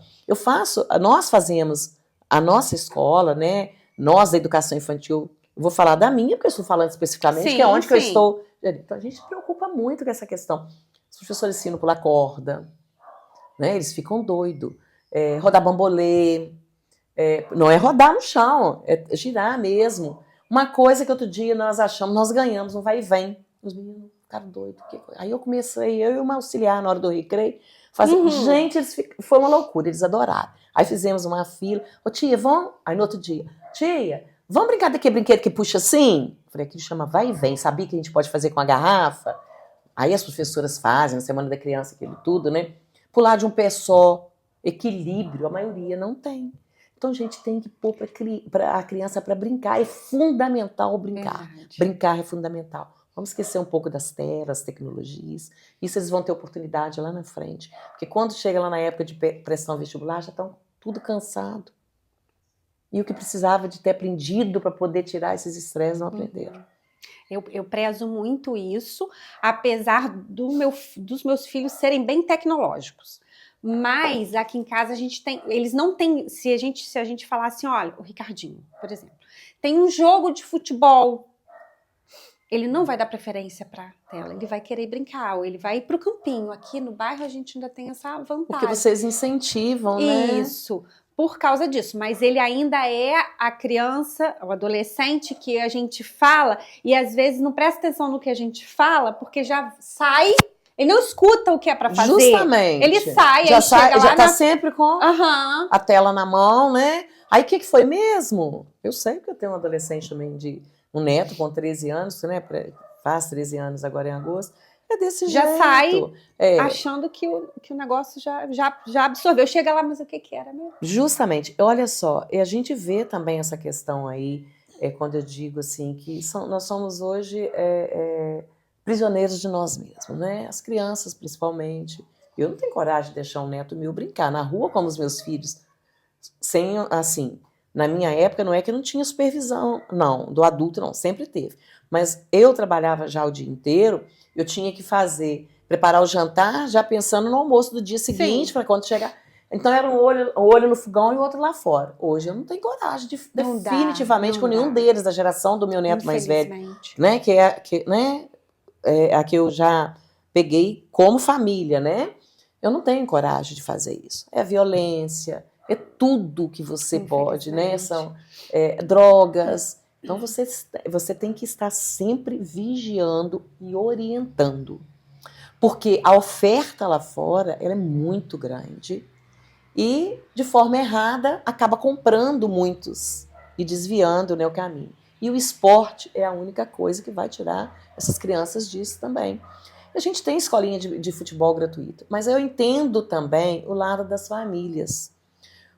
nós fazemos a nossa escola, né? Nós da educação infantil, eu vou falar da minha, porque eu estou falando especificamente, que é onde que eu estou. Então, a gente se preocupa muito com essa questão. Os professores ensinam pular corda, né? Eles ficam doidos. Rodar bambolê. Não é rodar no chão, é girar mesmo. Uma coisa que outro dia nós ganhamos um vai e vem. Os meninos ficaram doidos. Aí eu comecei, eu e uma auxiliar na hora do recreio, gente, foi uma loucura, eles adoraram. Aí fizemos uma fila. Tia, vamos? Aí no outro dia, tia, vamos brincar daquele brinquedo que puxa assim? Eu falei, aquilo chama vai e vem. Sabia que a gente pode fazer com a garrafa? Aí as professoras fazem, na Semana da Criança, aquilo tudo, né? Pular de um pé só, equilíbrio, a maioria não tem. Então, a gente tem que pôr para a criança para brincar. É fundamental brincar. Verdade. Brincar é fundamental. Vamos esquecer um pouco das telas, tecnologias. Isso eles vão ter oportunidade lá na frente. Porque quando chega lá na época de pressão vestibular, já estão tudo cansado. E o que precisava de ter aprendido para poder tirar esses estresses, não aprenderam.
Eu prezo muito isso, apesar dos meus filhos serem bem tecnológicos. Mas aqui em casa a gente tem, eles não têm, se a gente falar assim, olha, o Ricardinho, por exemplo, tem um jogo de futebol, ele não vai dar preferência para tela, ele vai querer brincar, ou ele vai ir para o campinho. Aqui no bairro a gente ainda tem essa vantagem.
Porque vocês incentivam, né?
Isso, por causa disso, mas ele ainda é a criança, o adolescente que a gente fala e às vezes não presta atenção no que a gente fala, porque já sai. Ele não escuta o que é pra fazer.
Justamente.
Ele sai,
já tá sempre com a tela na mão, né? Aí o que foi mesmo? Eu sei que eu tenho um adolescente também, um neto com 13 anos, né? Faz 13 anos agora em agosto. É desse jeito.
Já sai achando que o negócio já absorveu. Chega lá, mas o que era mesmo?
Justamente. Olha só, e a gente vê também essa questão aí, quando eu digo assim, que nós somos hoje... prisioneiros de nós mesmos, né? As crianças, principalmente. Eu não tenho coragem de deixar um neto meu brincar na rua como os meus filhos. Na minha época, não é que não tinha supervisão, não, do adulto, não, sempre teve. Mas eu trabalhava já o dia inteiro, eu tinha que preparar o jantar, já pensando no almoço do dia seguinte, para quando chegar. Então era um olho no fogão e o outro lá fora. Hoje eu não tenho coragem, definitivamente, com nenhum deles, da geração do meu neto mais velho, né? A que eu já peguei como família, né? Eu não tenho coragem de fazer isso. É a violência, é tudo que você pode, né? São drogas. Então, você tem que estar sempre vigiando e orientando. Porque a oferta lá fora, ela é muito grande e, de forma errada, acaba comprando muitos e desviando, né, o caminho. E o esporte é a única coisa que vai tirar essas crianças disso também. A gente tem escolinha de futebol gratuito, mas eu entendo também o lado das famílias.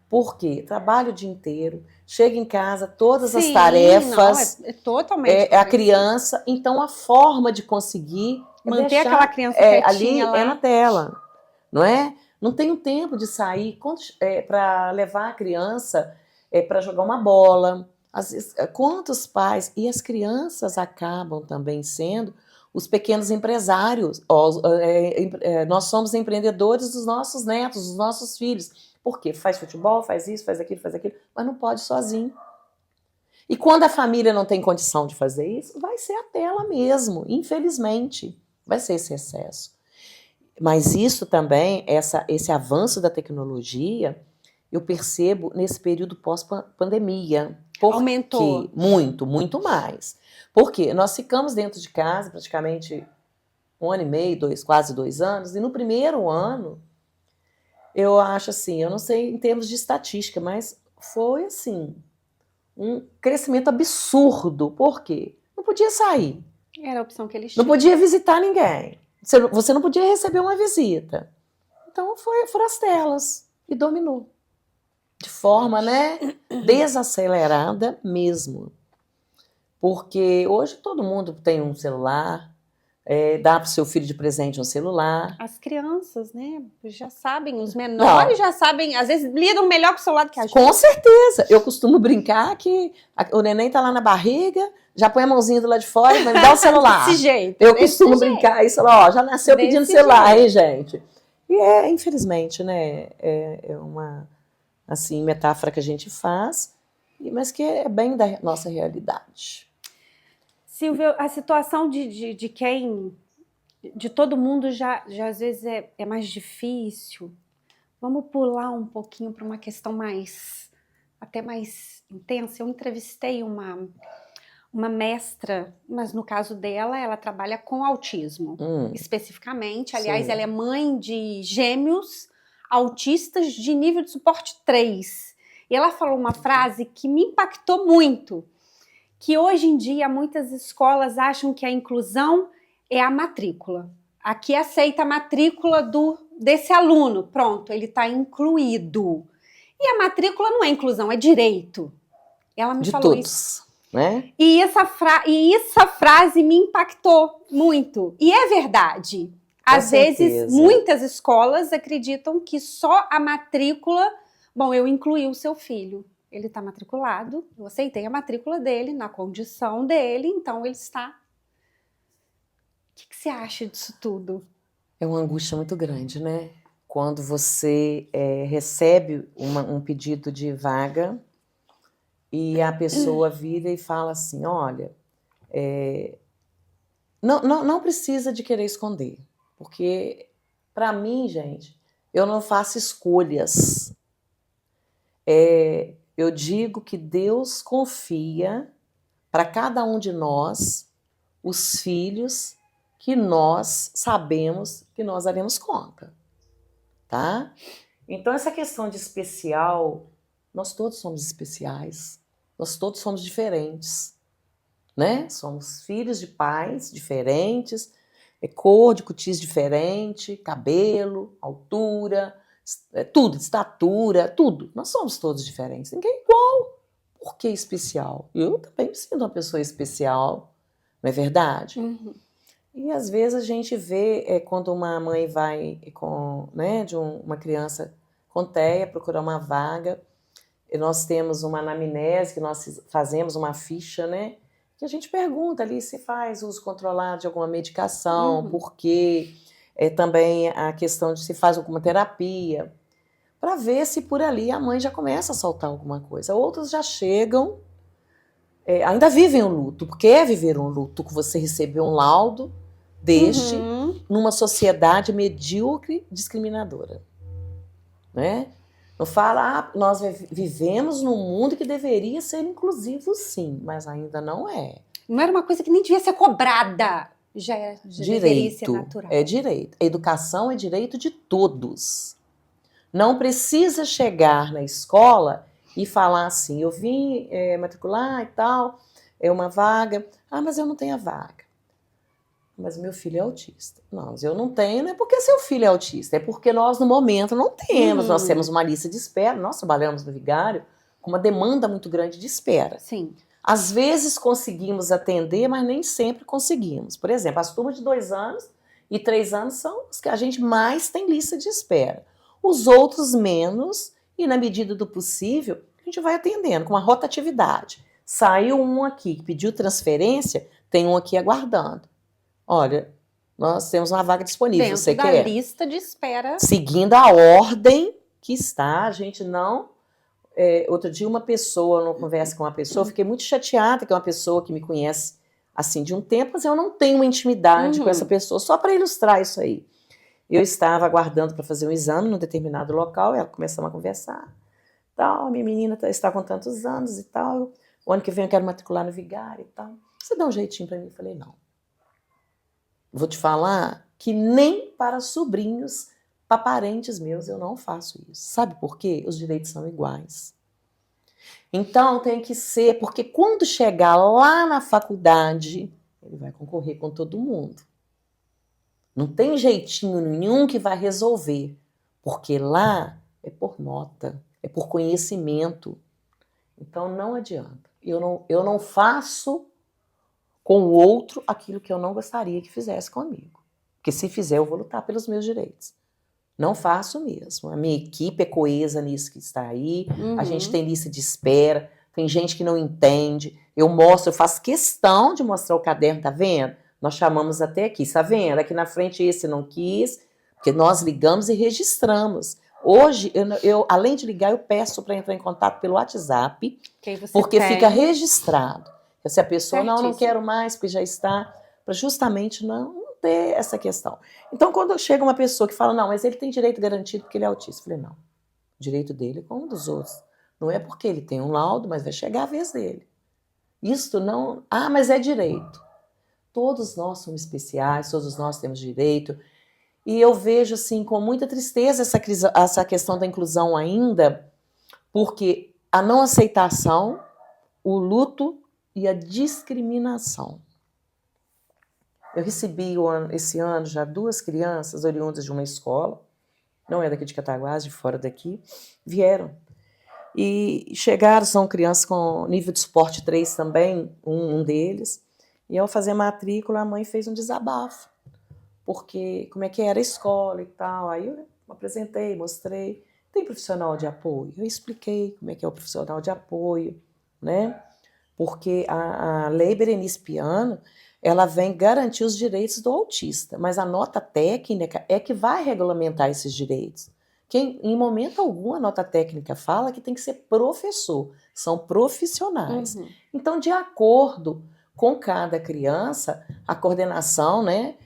Por quê? Trabalho o dia inteiro, chega em casa, todas as tarefas,
não, é totalmente
a criança, então a forma de conseguir
manter aquela criança quietinha
ali
lá.
é na tela, não é? Não tem tempo de sair para levar a criança para jogar uma bola. Às vezes, quantos pais e as crianças acabam também sendo os pequenos empresários. Nós somos empreendedores dos nossos netos, dos nossos filhos. Por quê? Faz futebol, faz isso, faz aquilo, mas não pode sozinho. E quando a família não tem condição de fazer isso, vai ser a tela mesmo, infelizmente. Vai ser esse excesso. Mas isso também, esse avanço da tecnologia, eu percebo nesse período pós-pandemia.
Aumentou.
Muito, muito mais. Porque nós ficamos dentro de casa praticamente 1 ano e meio, quase 2 anos, e no primeiro ano, eu acho assim, eu não sei em termos de estatística, mas foi assim, um crescimento absurdo. Por quê? Não podia sair.
Era a opção que eles tinham.
Não podia visitar ninguém. Você não podia receber uma visita. Então foram as telas e dominou. De forma, desacelerada mesmo. Porque hoje todo mundo tem um celular, dá para o seu filho de presente um celular.
As crianças, já sabem, os menores já sabem, às vezes lidam melhor com o celular do que a gente.
Com certeza. Eu costumo brincar que o neném tá lá na barriga, já põe a mãozinha do lado de fora e vai me dar o celular.
Desse jeito.
Eu costumo brincar isso, já nasceu pedindo celular, hein, gente? E infelizmente, é uma assim, metáfora que a gente faz, mas que é bem da nossa realidade.
Silvia, a situação de quem, de todo mundo já às vezes é mais difícil. Vamos pular um pouquinho para uma questão até mais intensa. Eu entrevistei uma mestra, mas no caso dela, ela trabalha com autismo, especificamente. Aliás, ela é mãe de gêmeos autistas de nível de suporte 3. E ela falou uma frase que me impactou muito, que hoje em dia muitas escolas acham que a inclusão é a matrícula. Aqui aceita a matrícula desse aluno, pronto, ele está incluído. E a matrícula não é inclusão, é direito. Ela me falou
todos,
isso.
Né?
E essa frase me impactou muito. E é verdade. Às vezes, muitas escolas acreditam que só a matrícula... Bom, eu incluí o seu filho. Ele está matriculado, eu aceitei a matrícula dele, na condição dele, então ele está... O que você acha disso tudo?
É uma angústia muito grande, né? Quando você recebe um pedido de vaga e a pessoa vira e fala assim, olha, não precisa de querer esconder, porque para mim, gente, eu não faço escolhas. Eu digo que Deus confia para cada um de nós os filhos que nós sabemos que nós daremos conta, tá? Então essa questão de especial, nós todos somos especiais, nós todos somos diferentes, né? Somos filhos de pais diferentes, cor de cutis diferente, cabelo, altura, tudo, estatura, tudo. Nós somos todos diferentes, ninguém é igual. Por que especial? Eu também me sinto uma pessoa especial, não é verdade?
Uhum.
E às vezes a gente vê quando uma mãe vai de uma criança com TEA procurar uma vaga, e nós temos uma anamnese, que nós fazemos uma ficha, né? Que a gente pergunta ali se faz uso controlado de alguma medicação, por quê? Também a questão de se faz alguma terapia, para ver se por ali a mãe já começa a soltar alguma coisa. Outros já chegam, ainda vivem um luto, porque é viver um luto que você recebeu um laudo deste numa sociedade medíocre discriminadora, né? Não fala, nós vivemos num mundo que deveria ser inclusivo, sim, mas ainda não é.
Não era uma coisa que nem devia ser cobrada. Já deveria ser natural.
É direito. A educação é direito de todos. Não precisa chegar na escola e falar assim, eu vim matricular e tal, é uma vaga. Ah, mas eu não tenho a vaga. Mas meu filho é autista. Não, mas eu não tenho, não é porque seu filho é autista, é porque nós, no momento, não temos. Nós temos uma lista de espera, nós trabalhamos no Vigário com uma demanda muito grande de espera.
Sim.
Às vezes conseguimos atender, mas nem sempre conseguimos. Por exemplo, as turmas de 2 anos e 3 anos são os que a gente mais tem lista de espera. Os outros menos, e na medida do possível, a gente vai atendendo com uma rotatividade. Saiu um aqui que pediu transferência, tem um aqui aguardando. Olha, nós temos uma vaga disponível,
Dentro
você
da
quer?
lista de espera.
Seguindo a ordem que está, a gente não... outro dia uma pessoa, numa conversa com uma pessoa, eu fiquei muito chateada que é uma pessoa que me conhece assim de um tempo, mas eu não tenho uma intimidade com essa pessoa, só para ilustrar isso aí. Eu estava aguardando para fazer um exame num determinado local, ela começou a conversar, tal, minha menina está com tantos anos e tal, o ano que vem eu quero matricular no Vigário e tal. Você dá um jeitinho para mim? Eu falei, não. Vou te falar que nem para sobrinhos, para parentes meus, eu não faço isso. Sabe por quê? Os direitos são iguais. Então tem que ser, porque quando chegar lá na faculdade, ele vai concorrer com todo mundo. Não tem jeitinho nenhum que vai resolver, porque lá é por nota, é por conhecimento. Então não adianta. Eu não faço com o outro aquilo que eu não gostaria que fizesse comigo. Porque se fizer, eu vou lutar pelos meus direitos. Não faço mesmo. A minha equipe é coesa nisso que está aí. A gente tem lista de espera. Tem gente que não entende. Eu faço questão de mostrar o caderno, tá vendo? Nós chamamos até aqui, tá vendo? Aqui na frente esse não quis, porque nós ligamos e registramos. Hoje, além de ligar, eu peço para entrar em contato pelo WhatsApp, porque fica registrado. Se a pessoa, não quero mais, porque já está, para justamente não ter essa questão. Então, quando chega uma pessoa que fala, não, mas ele tem direito garantido porque ele é autista, eu falei, não, o direito dele é como o dos outros. Não é porque ele tem um laudo, mas vai chegar a vez dele. Isto não... Ah, mas é direito. Todos nós somos especiais, todos nós temos direito. E eu vejo, assim, com muita tristeza essa questão da inclusão ainda, porque a não aceitação, o luto e a discriminação. Eu recebi esse ano já 2 crianças oriundas de uma escola, não é daqui de Cataguás, de fora daqui, vieram. E chegaram, são crianças com nível de suporte 3 também, um deles. E ao fazer a matrícula, a mãe fez um desabafo, porque como é que era a escola e tal. Aí eu apresentei, mostrei. Tem profissional de apoio? Eu expliquei como é que é o profissional de apoio, né? Porque a Lei Berenice Piano, ela vem garantir os direitos do autista, mas a nota técnica é que vai regulamentar esses direitos. Em momento algum, a nota técnica fala que tem que ser professor, são profissionais. Então, de acordo com cada criança, a coordenação, né,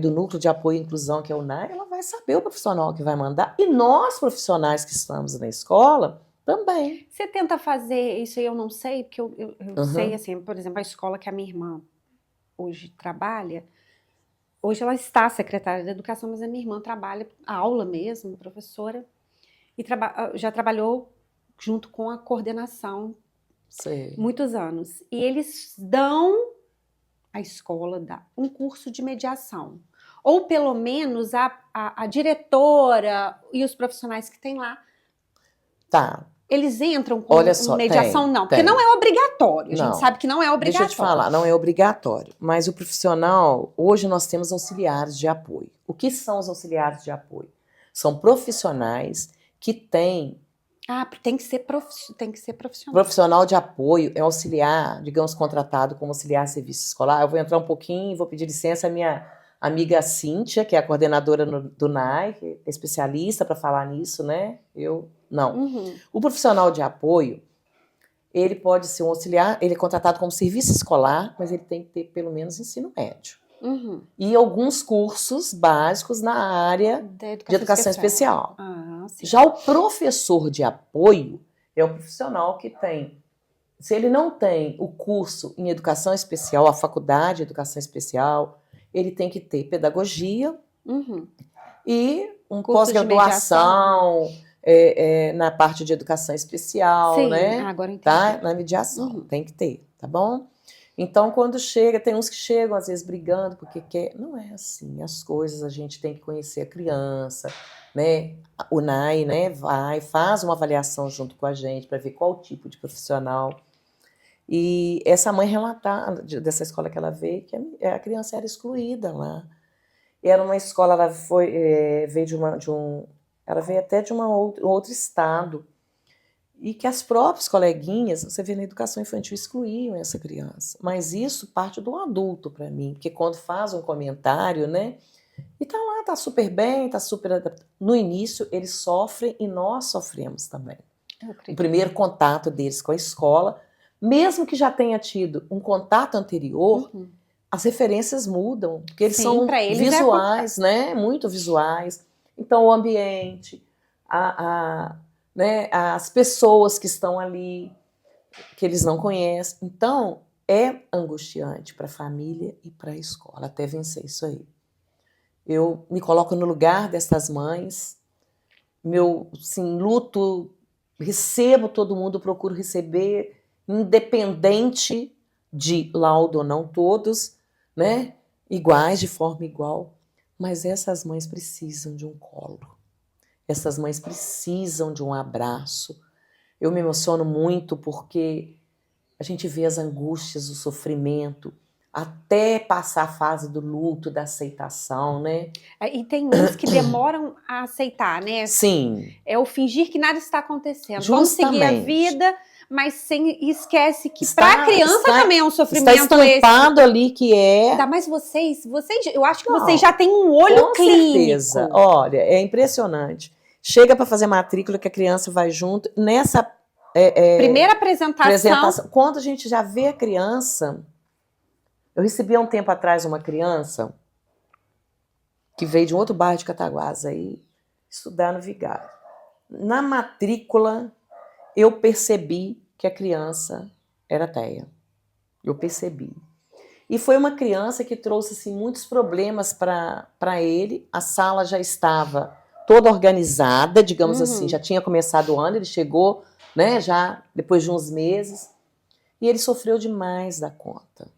do Núcleo de Apoio e Inclusão, que é o NAI, ela vai saber o profissional que vai mandar, e nós, profissionais que estamos na escola, também.
Você tenta fazer isso aí, eu não sei, porque eu sei, assim, por exemplo, a escola que a minha irmã hoje trabalha, hoje ela está secretária de educação, mas a minha irmã trabalha, aula mesmo, professora, e já trabalhou junto com a coordenação muitos anos. E eles dão, a escola dá um curso de mediação. Ou pelo menos a diretora e os profissionais que tem lá.
Tá.
Eles entram com mediação?
Tem,
porque não é obrigatório. A gente sabe que não é obrigatório.
Deixa eu te falar, não é obrigatório. Mas o profissional, hoje nós temos auxiliares de apoio. O que são os auxiliares de apoio? São profissionais que têm...
tem que ser profissional.
Profissional de apoio é auxiliar, digamos, contratado como auxiliar de serviço escolar. Eu vou entrar um pouquinho, vou pedir licença à minha amiga Cíntia, que é a coordenadora do NAI, que é especialista para falar nisso, né? Não. O profissional de apoio, ele pode ser um auxiliar, ele é contratado como serviço escolar, mas ele tem que ter pelo menos ensino médio. E alguns cursos básicos na área de educação especial. Já o professor de apoio é o profissional que tem, se ele não tem o curso em educação especial, a faculdade de educação especial, ele tem que ter pedagogia e um pós-graduação na parte de educação especial, né?
Agora eu entendi.
Tá? Na mediação, tem que ter, tá bom? Então, quando chega, tem uns que chegam, às vezes, brigando, porque quer. Não é assim. As coisas, a gente tem que conhecer a criança, né? O NAI, né, vai, faz uma avaliação junto com a gente para ver qual tipo de profissional. E essa mãe relatar dessa escola que ela veio, que a criança era excluída lá. Era uma escola, ela veio ela veio até de outro estado. E que as próprias coleguinhas, você vê na educação infantil, excluíam essa criança. Mas isso parte do adulto para mim, porque quando faz um comentário, né? E tá lá, tá super bem, tá super adaptado. No início, eles sofrem e nós sofremos também. O primeiro contato deles com a escola, mesmo que já tenha tido um contato anterior, as referências mudam, porque eles são visuais, né? Muito visuais. Então, o ambiente, né, as pessoas que estão ali, que eles não conhecem. Então, é angustiante para a família e para a escola, até vencer isso aí. Eu me coloco no lugar dessas mães, meu assim, luto, recebo todo mundo, procuro receber, independente de laudo ou não, todos, né, iguais, de forma igual. Mas essas mães precisam de um colo. Essas mães precisam de um abraço. Eu me emociono muito porque a gente vê as angústias, o sofrimento, até passar a fase do luto, da aceitação, né?
E tem uns que demoram a aceitar, né?
Sim.
É o fingir que nada está acontecendo.
Justamente.
Vamos seguir a vida, mas esquece que para a criança também é um sofrimento.
Está estampado ali que é.
Ainda mais vocês, eu acho que vocês já têm um olho clínico.
Com certeza. Olha, é impressionante. Chega para fazer matrícula que a criança vai junto. Nessa
primeira apresentação.
Quando a gente já vê a criança. Eu recebi há um tempo atrás uma criança que veio de um outro bairro de Cataguases aí estudar no Vigário. Na matrícula, eu percebi que a criança era TEA. Eu percebi. E foi uma criança que trouxe assim, muitos problemas para ele. A sala já estava toda organizada, digamos assim, já tinha começado o ano, ele chegou, né, já depois de uns meses, e ele sofreu demais da conta.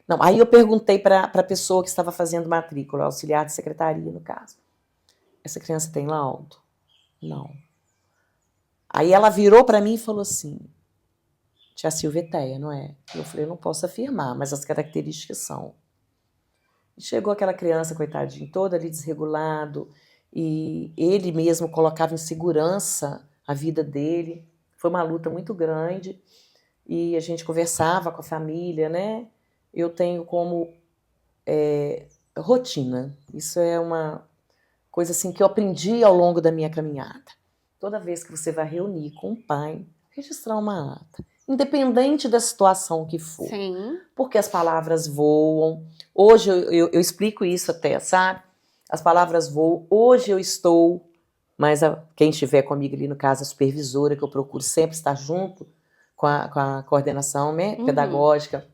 Não, aí eu perguntei para a pessoa que estava fazendo matrícula, auxiliar de secretaria, no caso. Essa criança tem laudo? Não. Aí ela virou para mim e falou assim, tia Silvia é TEA, não é? Eu falei, eu não posso afirmar, mas as características são. E chegou aquela criança, coitadinho, toda ali desregulado, e ele mesmo colocava em segurança a vida dele. Foi uma luta muito grande, e a gente conversava com a família, né? Eu tenho como rotina. Isso é uma coisa assim que eu aprendi ao longo da minha caminhada. Toda vez que você vai reunir com o pai, registrar uma ata, independente da situação que for.
Sim.
Porque as palavras voam. Hoje eu explico isso até, sabe? As palavras voam. Hoje eu estou, mas quem estiver comigo ali, no caso, a supervisora, que eu procuro sempre estar junto com a coordenação, né, pedagógica,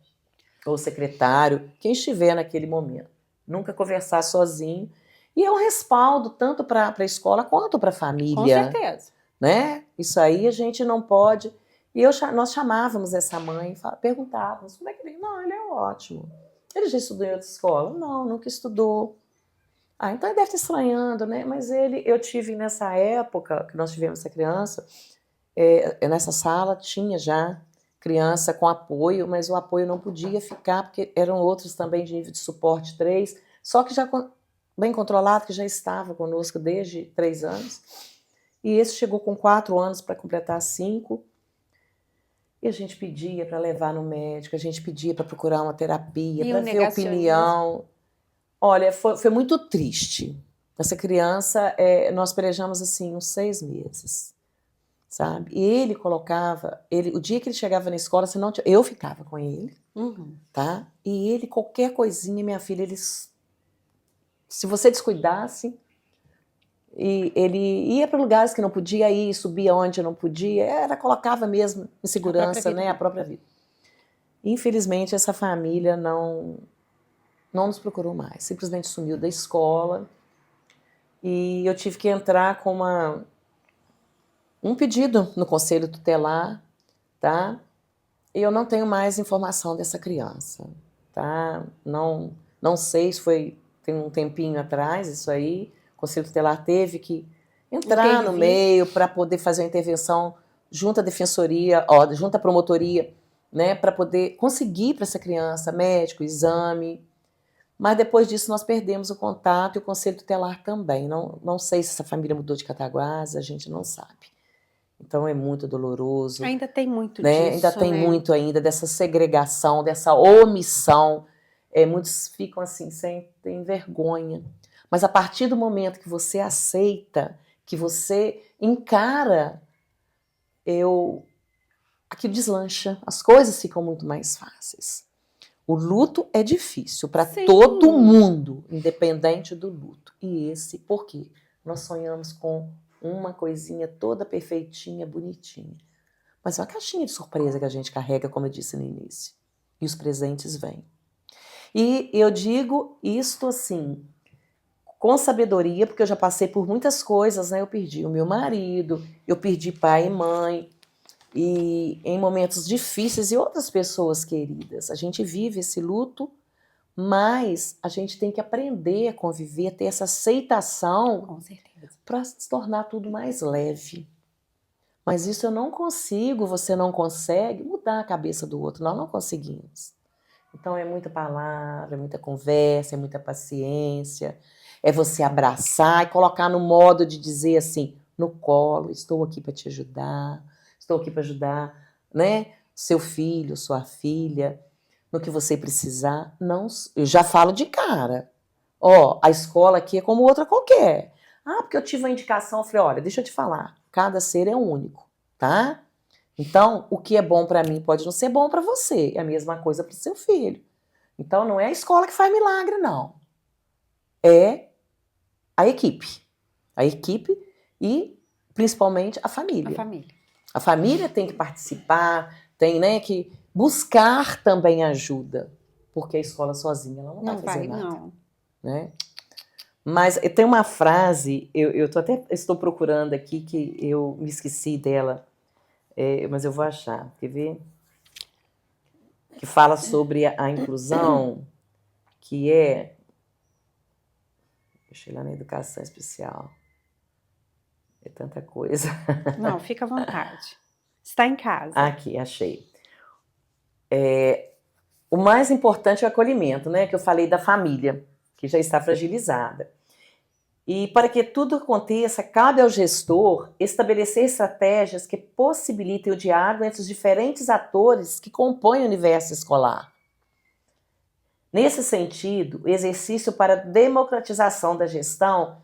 ou secretário, quem estiver naquele momento. Nunca conversar sozinho. E é um respaldo tanto para a escola quanto para a família.
Com certeza.
Né? Isso aí a gente não pode... E nós chamávamos essa mãe e perguntávamos, como é que ele... Não, ele é ótimo. Ele já estudou em outra escola? Não, nunca estudou. Ah, então ele deve estar estranhando, né? Mas eu tive nessa época que nós tivemos essa criança, nessa sala tinha já criança com apoio, mas o apoio não podia ficar, porque eram outros também de nível de suporte 3, só que já bem controlado, que já estava conosco desde 3 anos. E esse chegou com 4 anos para completar 5. E a gente pedia para levar no médico, a gente pedia para procurar uma terapia, para ver opinião. Olha, foi muito triste. Essa criança, nós pelejamos assim uns 6 meses. Sabe? E ele colocava, o dia que ele chegava na escola, eu ficava com ele, tá? E ele, qualquer coisinha, minha filha, se você descuidasse, e ele ia para lugares que não podia ir, subia onde não podia, colocava mesmo em segurança, a própria vida. Infelizmente, essa família não nos procurou mais, simplesmente sumiu da escola, e eu tive que entrar com um pedido no conselho tutelar, tá? Eu não tenho mais informação dessa criança, tá? Não sei se foi, tem um tempinho atrás, isso aí, o Conselho Tutelar teve que entrar no meio para poder fazer uma intervenção junto à defensoria, ó, junto à promotoria, né, para poder conseguir para essa criança médico, exame. Mas depois disso nós perdemos o contato e o Conselho Tutelar também. Não sei se essa família mudou de Cataguases, a gente não sabe. Então é muito doloroso.
Ainda tem muito
né?
disso,
Ainda tem
né?
muito ainda dessa segregação, dessa omissão. Muitos ficam assim, tem vergonha. Mas a partir do momento que você aceita, que você encara, aquilo deslancha, as coisas ficam muito mais fáceis. O luto é difícil para todo mundo, independente do luto. E esse, por quê? Nós sonhamos com uma coisinha toda perfeitinha, bonitinha. Mas é uma caixinha de surpresa que a gente carrega, como eu disse no início. E os presentes vêm. E eu digo isto assim, com sabedoria, porque eu já passei por muitas coisas, né? Eu perdi o meu marido, eu perdi pai e mãe, e em momentos difíceis e outras pessoas queridas. A gente vive esse luto, mas a gente tem que aprender a conviver, ter essa aceitação para se tornar tudo mais leve. Mas isso eu não consigo, você não consegue mudar a cabeça do outro, nós não conseguimos. Então é muita palavra, é muita conversa, é muita paciência, é você abraçar e colocar no modo de dizer assim, no colo, estou aqui para te ajudar, estou aqui para ajudar, né? Seu filho, sua filha, no que você precisar. Não, eu já falo de cara. Ó, a escola aqui é como outra qualquer. Ah, porque eu tive uma indicação, eu falei, olha, deixa eu te falar, cada ser é único, tá? Então, o que é bom para mim pode não ser bom para você, é a mesma coisa para o seu filho. Então, não é a escola que faz milagre, não. É a equipe. A equipe e, principalmente, a família.
A família.
A família tem que participar, tem, né, que buscar também ajuda, porque a escola sozinha ela não vai fazer nada.
Não.
Né? Mas tem uma frase, eu estou procurando aqui, que eu me esqueci dela, mas eu vou achar, quer ver? Que fala sobre a inclusão, que é... Deixa eu ir lá na educação especial. É tanta coisa.
Não, fica à vontade. Está em casa.
Aqui, achei. O mais importante é o acolhimento, né? Que eu falei da família, que já está fragilizada. E para que tudo aconteça, cabe ao gestor estabelecer estratégias que possibilitem o diálogo entre os diferentes atores que compõem o universo escolar. Nesse sentido, o exercício para a democratização da gestão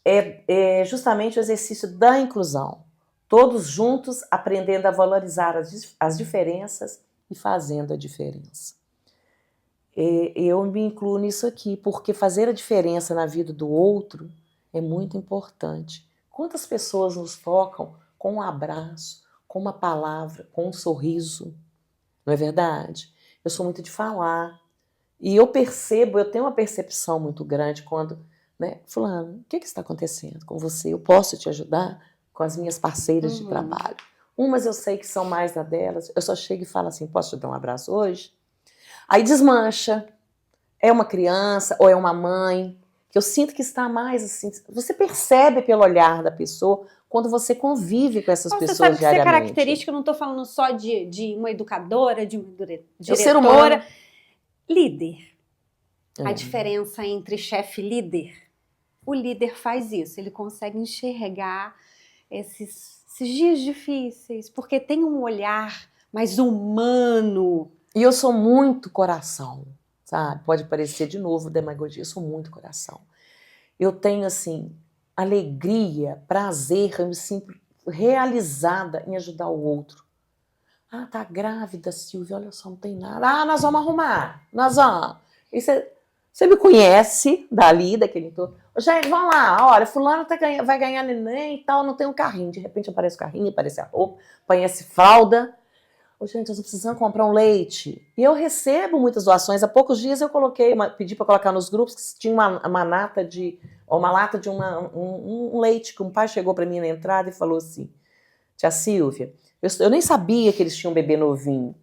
é justamente o exercício da inclusão. Todos juntos aprendendo a valorizar as diferenças e fazendo a diferença. Eu me incluo nisso aqui, porque fazer a diferença na vida do outro é muito importante. Quantas pessoas nos tocam com um abraço, com uma palavra, com um sorriso? Não é verdade? Eu sou muito de falar. E eu tenho uma percepção muito grande quando, né, fulano, o que está acontecendo com você? Eu posso te ajudar com as minhas parceiras de trabalho. Umas eu sei que são mais da delas, eu só chego e falo assim, posso te dar um abraço hoje? Aí desmancha. É uma criança ou é uma mãe, que eu sinto que está mais assim, você percebe pelo olhar da pessoa quando você convive com essas pessoas
sabe
diariamente.
Isso é característica, eu não estou falando só de uma educadora, de uma diretora.
O ser humano.
Líder. A diferença entre chefe e líder. O líder faz isso, ele consegue enxergar esses dias difíceis, porque tem um olhar mais humano.
E eu sou muito coração, sabe? Pode parecer de novo demagogia, eu sou muito coração. Eu tenho, assim, alegria, prazer, eu me sinto realizada em ajudar o outro. Ah, tá grávida, Silvia, olha só, não tem nada. Ah, nós vamos arrumar, nós vamos. E você me conhece dali, daquele entorno. Gente, vamos lá, olha, fulano vai ganhar neném e tal, não tem um carrinho. De repente aparece o carrinho, aparece a roupa, aparece fralda. Gente, nós precisamos comprar um leite. E eu recebo muitas doações. Há poucos dias eu pedi para colocar nos grupos que tinha uma lata de um leite que um pai chegou para mim na entrada e falou assim, tia Silvia, eu nem sabia que eles tinham um bebê novinho.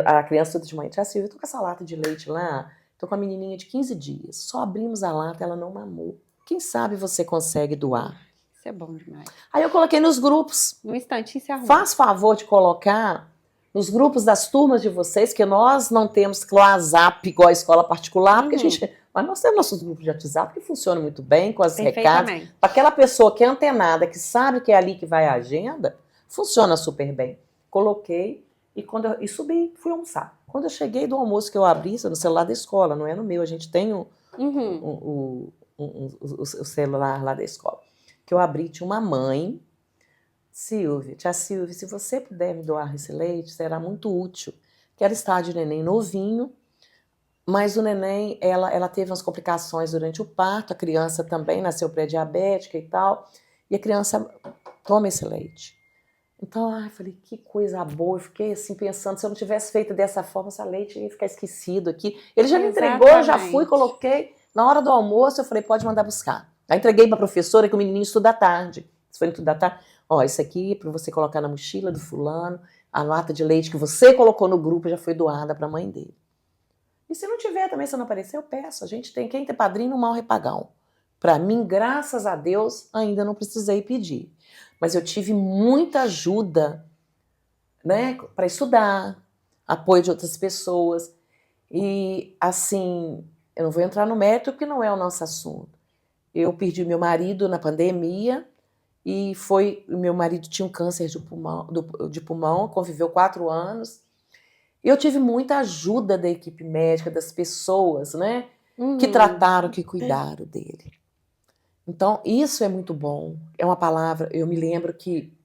A criança toda de manhã, tia Silvia, eu tô com essa lata de leite lá, tô com a menininha de 15 dias, só abrimos a lata, ela não mamou. Quem sabe você consegue doar?
Isso é bom demais.
Aí eu coloquei nos grupos.
No instantinho se arruma.
Faz favor de colocar nos grupos das turmas de vocês, que nós não temos WhatsApp igual a escola particular, porque a gente... Mas nós temos nossos grupos de WhatsApp que funcionam muito bem, com as recados. Para aquela pessoa que é antenada, que sabe que é ali que vai a agenda, funciona super bem. Coloquei e subi, fui almoçar. Quando eu cheguei do almoço que eu abri, no celular da escola, não é no meu, a gente tem o celular lá da escola. Que eu abri, tinha uma mãe, Silvia, tia Silvia, se você puder me doar esse leite, será muito útil. Que era estágio de neném novinho, mas o neném, ela teve umas complicações durante o parto, a criança também nasceu pré-diabética e tal, e a criança toma esse leite. Então, eu falei, que coisa boa, eu fiquei assim pensando, se eu não tivesse feito dessa forma, esse leite ia ficar esquecido aqui. Ele já me entregou, eu já fui, coloquei, na hora do almoço eu falei, pode mandar buscar. Aí entreguei para a professora, que o menininho estuda à tarde. Isso foi no estudo da tarde. Ó, isso aqui é para você colocar na mochila do fulano, a lata de leite que você colocou no grupo já foi doada para a mãe dele. E se não tiver também, se não aparecer, eu peço. A gente tem, quem tem padrinho, mal repagão. Para mim, graças a Deus, ainda não precisei pedir. Mas eu tive muita ajuda, né, para estudar, apoio de outras pessoas. E, assim, eu não vou entrar no mérito porque não é o nosso assunto. Eu perdi meu marido na pandemia e meu marido tinha um câncer de pulmão, conviveu 4 anos. E eu tive muita ajuda da equipe médica, das pessoas, né, que trataram, que cuidaram dele. Então, isso é muito bom. É uma palavra, eu me lembro que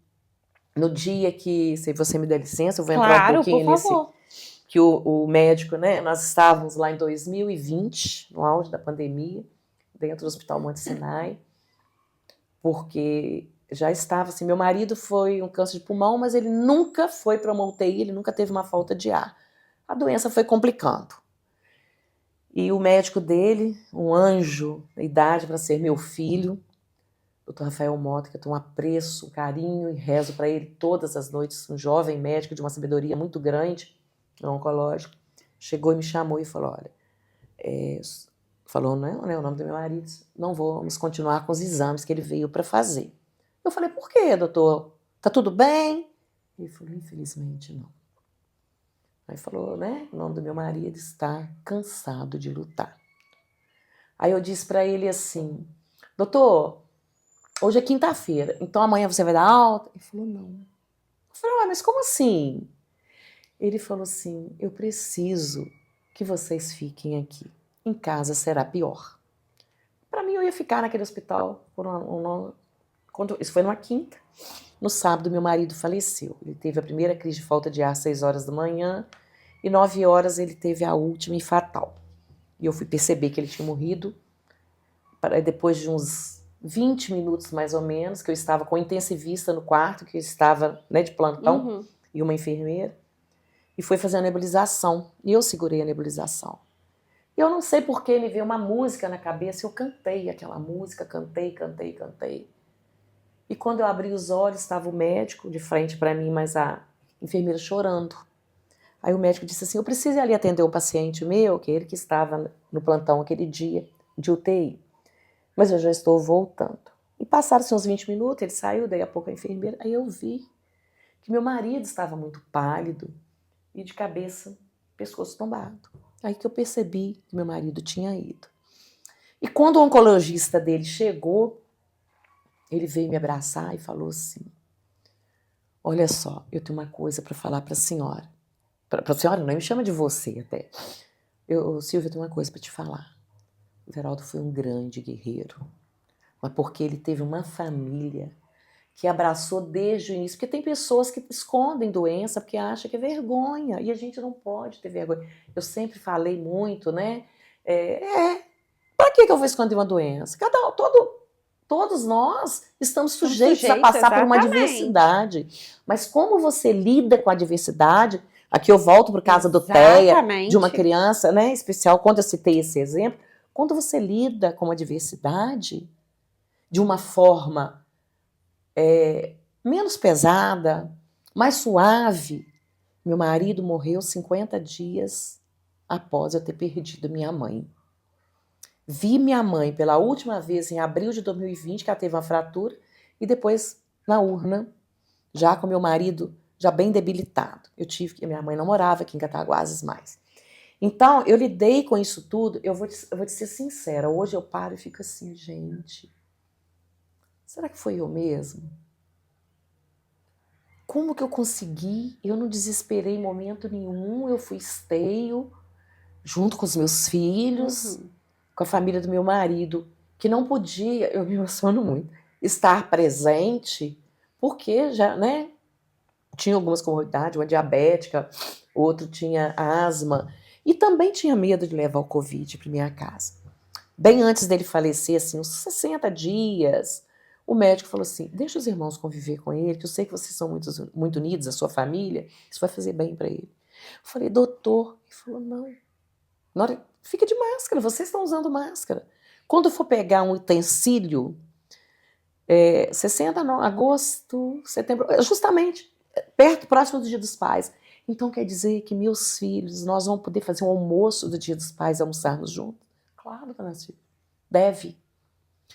no dia que, se você me der licença, eu vou entrar um pouquinho nesse... Que o médico, né, nós estávamos lá em 2020, no auge da pandemia, dentro do Hospital Monte Sinai, porque já estava assim, meu marido foi um câncer de pulmão, mas ele nunca foi para uma UTI, ele nunca teve uma falta de ar. A doença foi complicando. E o médico dele, um anjo, na idade para ser meu filho, Dr. Rafael Mota, que eu tenho um apreço, um carinho e rezo para ele todas as noites, um jovem médico de uma sabedoria muito grande, oncológico, chegou e me chamou e falou, olha, falou, né, o nome do meu marido, não vamos continuar com os exames que ele veio para fazer. Eu falei, por quê, doutor? Tá tudo bem? Ele falou, infelizmente não. Aí falou, né, o nome do meu marido está cansado de lutar. Aí eu disse para ele assim, doutor, hoje é quinta-feira, então amanhã você vai dar alta? Ele falou, não. Eu falei, mas como assim? Ele falou assim, eu preciso que vocês fiquem aqui. Em casa será pior. Para mim, eu ia ficar naquele hospital isso foi numa quinta. No sábado, meu marido faleceu. Ele teve a primeira crise de falta de ar às 6 horas da manhã e 9 horas ele teve a última e fatal. E eu fui perceber que ele tinha morrido depois de uns 20 minutos, mais ou menos, que eu estava com intensivista no quarto, que eu estava, né, de plantão, e uma enfermeira, e foi fazer a nebulização. E eu segurei a nebulização. E eu não sei por que me veio uma música na cabeça, eu cantei aquela música, cantei. E quando eu abri os olhos, estava o médico de frente para mim, mas a enfermeira chorando. Aí o médico disse assim, eu preciso ir ali atender um paciente meu, que ele que estava no plantão aquele dia, de UTI. Mas eu já estou voltando. E passaram-se uns 20 minutos, ele saiu, daí a pouco a enfermeira, aí eu vi que meu marido estava muito pálido e de cabeça, pescoço tombado. Aí que eu percebi que meu marido tinha ido. E quando o oncologista dele chegou, ele veio me abraçar e falou assim, olha só, eu tenho uma coisa para falar para a senhora. Para a senhora não, me chama de você até. Silvia, eu tenho uma coisa para te falar. O Veraldo foi um grande guerreiro, mas porque ele teve uma família que abraçou desde o início, porque tem pessoas que escondem doença porque acham que é vergonha, e a gente não pode ter vergonha. Eu sempre falei muito, né? Para que eu vou esconder uma doença? Todos nós estamos sujeitos a passar por uma adversidade. Mas como você lida com a adversidade? Aqui eu volto para o caso do TEA, de uma criança, né, especial, quando eu citei esse exemplo. Quando você lida com a adversidade de uma forma menos pesada, mais suave, Meu marido morreu 50 dias após eu ter perdido minha mãe. Vi minha mãe pela última vez em abril de 2020, que ela teve uma fratura, e depois na urna, já com meu marido já bem debilitado. Minha mãe não morava aqui em Cataguases mais. Então, eu lidei com isso tudo, eu vou te ser sincera, hoje eu paro e fico assim, gente, será que foi eu mesmo? Como que eu consegui? Eu não desesperei em momento nenhum, eu fui esteio, junto com os meus filhos, com a família do meu marido, que não podia, eu me emociono muito, estar presente, porque já, né, tinha algumas comorbidades, uma diabética, outro tinha asma, e também tinha medo de levar o Covid para minha casa. Bem antes dele falecer, assim, uns 60 dias, o médico falou assim, deixa os irmãos conviver com ele, que eu sei que vocês são muito unidos, a sua família, isso vai fazer bem para ele. Eu falei, doutor, ele falou, não, na hora, fica de máscara, vocês estão usando máscara. Quando for pegar um utensílio, 60, não, agosto, setembro, justamente, próximo do Dia dos Pais. Então quer dizer que meus filhos, nós vamos poder fazer um almoço do Dia dos Pais, almoçarmos juntos? Claro, dona Silvia, deve.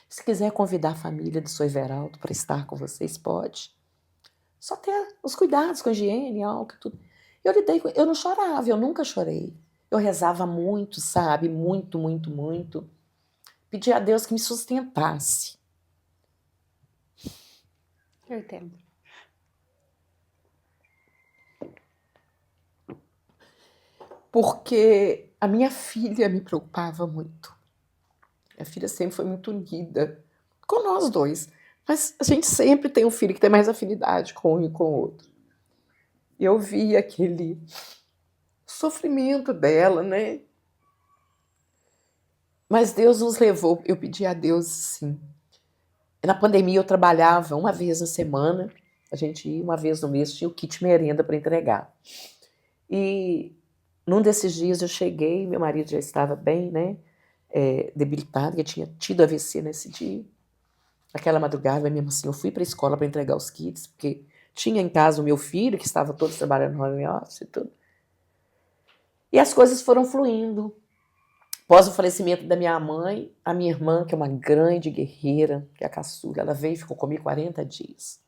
Se quiser convidar a família do Sr. Everaldo para estar com vocês, pode. Só ter os cuidados com a higiene, álcool, tudo. Eu não chorava, eu nunca chorei. Eu rezava muito, sabe? Muito, muito, muito. Pedia a Deus que me sustentasse.
Eu entendo.
Porque a minha filha me preocupava muito. Minha filha sempre foi muito unida com nós dois. Mas a gente sempre tem um filho que tem mais afinidade com um e com o outro. Eu vi aquele sofrimento dela, né? Mas Deus nos levou. Eu pedi a Deus, sim. Na pandemia eu trabalhava uma vez na semana. A gente ia uma vez no mês, tinha o kit merenda para entregar. E num desses dias eu cheguei, meu marido já estava bem, né? Debilitado, que tinha tido AVC nesse dia. Naquela madrugada, mesmo assim, eu fui para a escola para entregar os kits, porque tinha em casa o meu filho, que estava todos trabalhando no home office e tudo. E as coisas foram fluindo. Após o falecimento da minha mãe, a minha irmã, que é uma grande guerreira, que é a caçula, ela veio e ficou comigo 40 dias.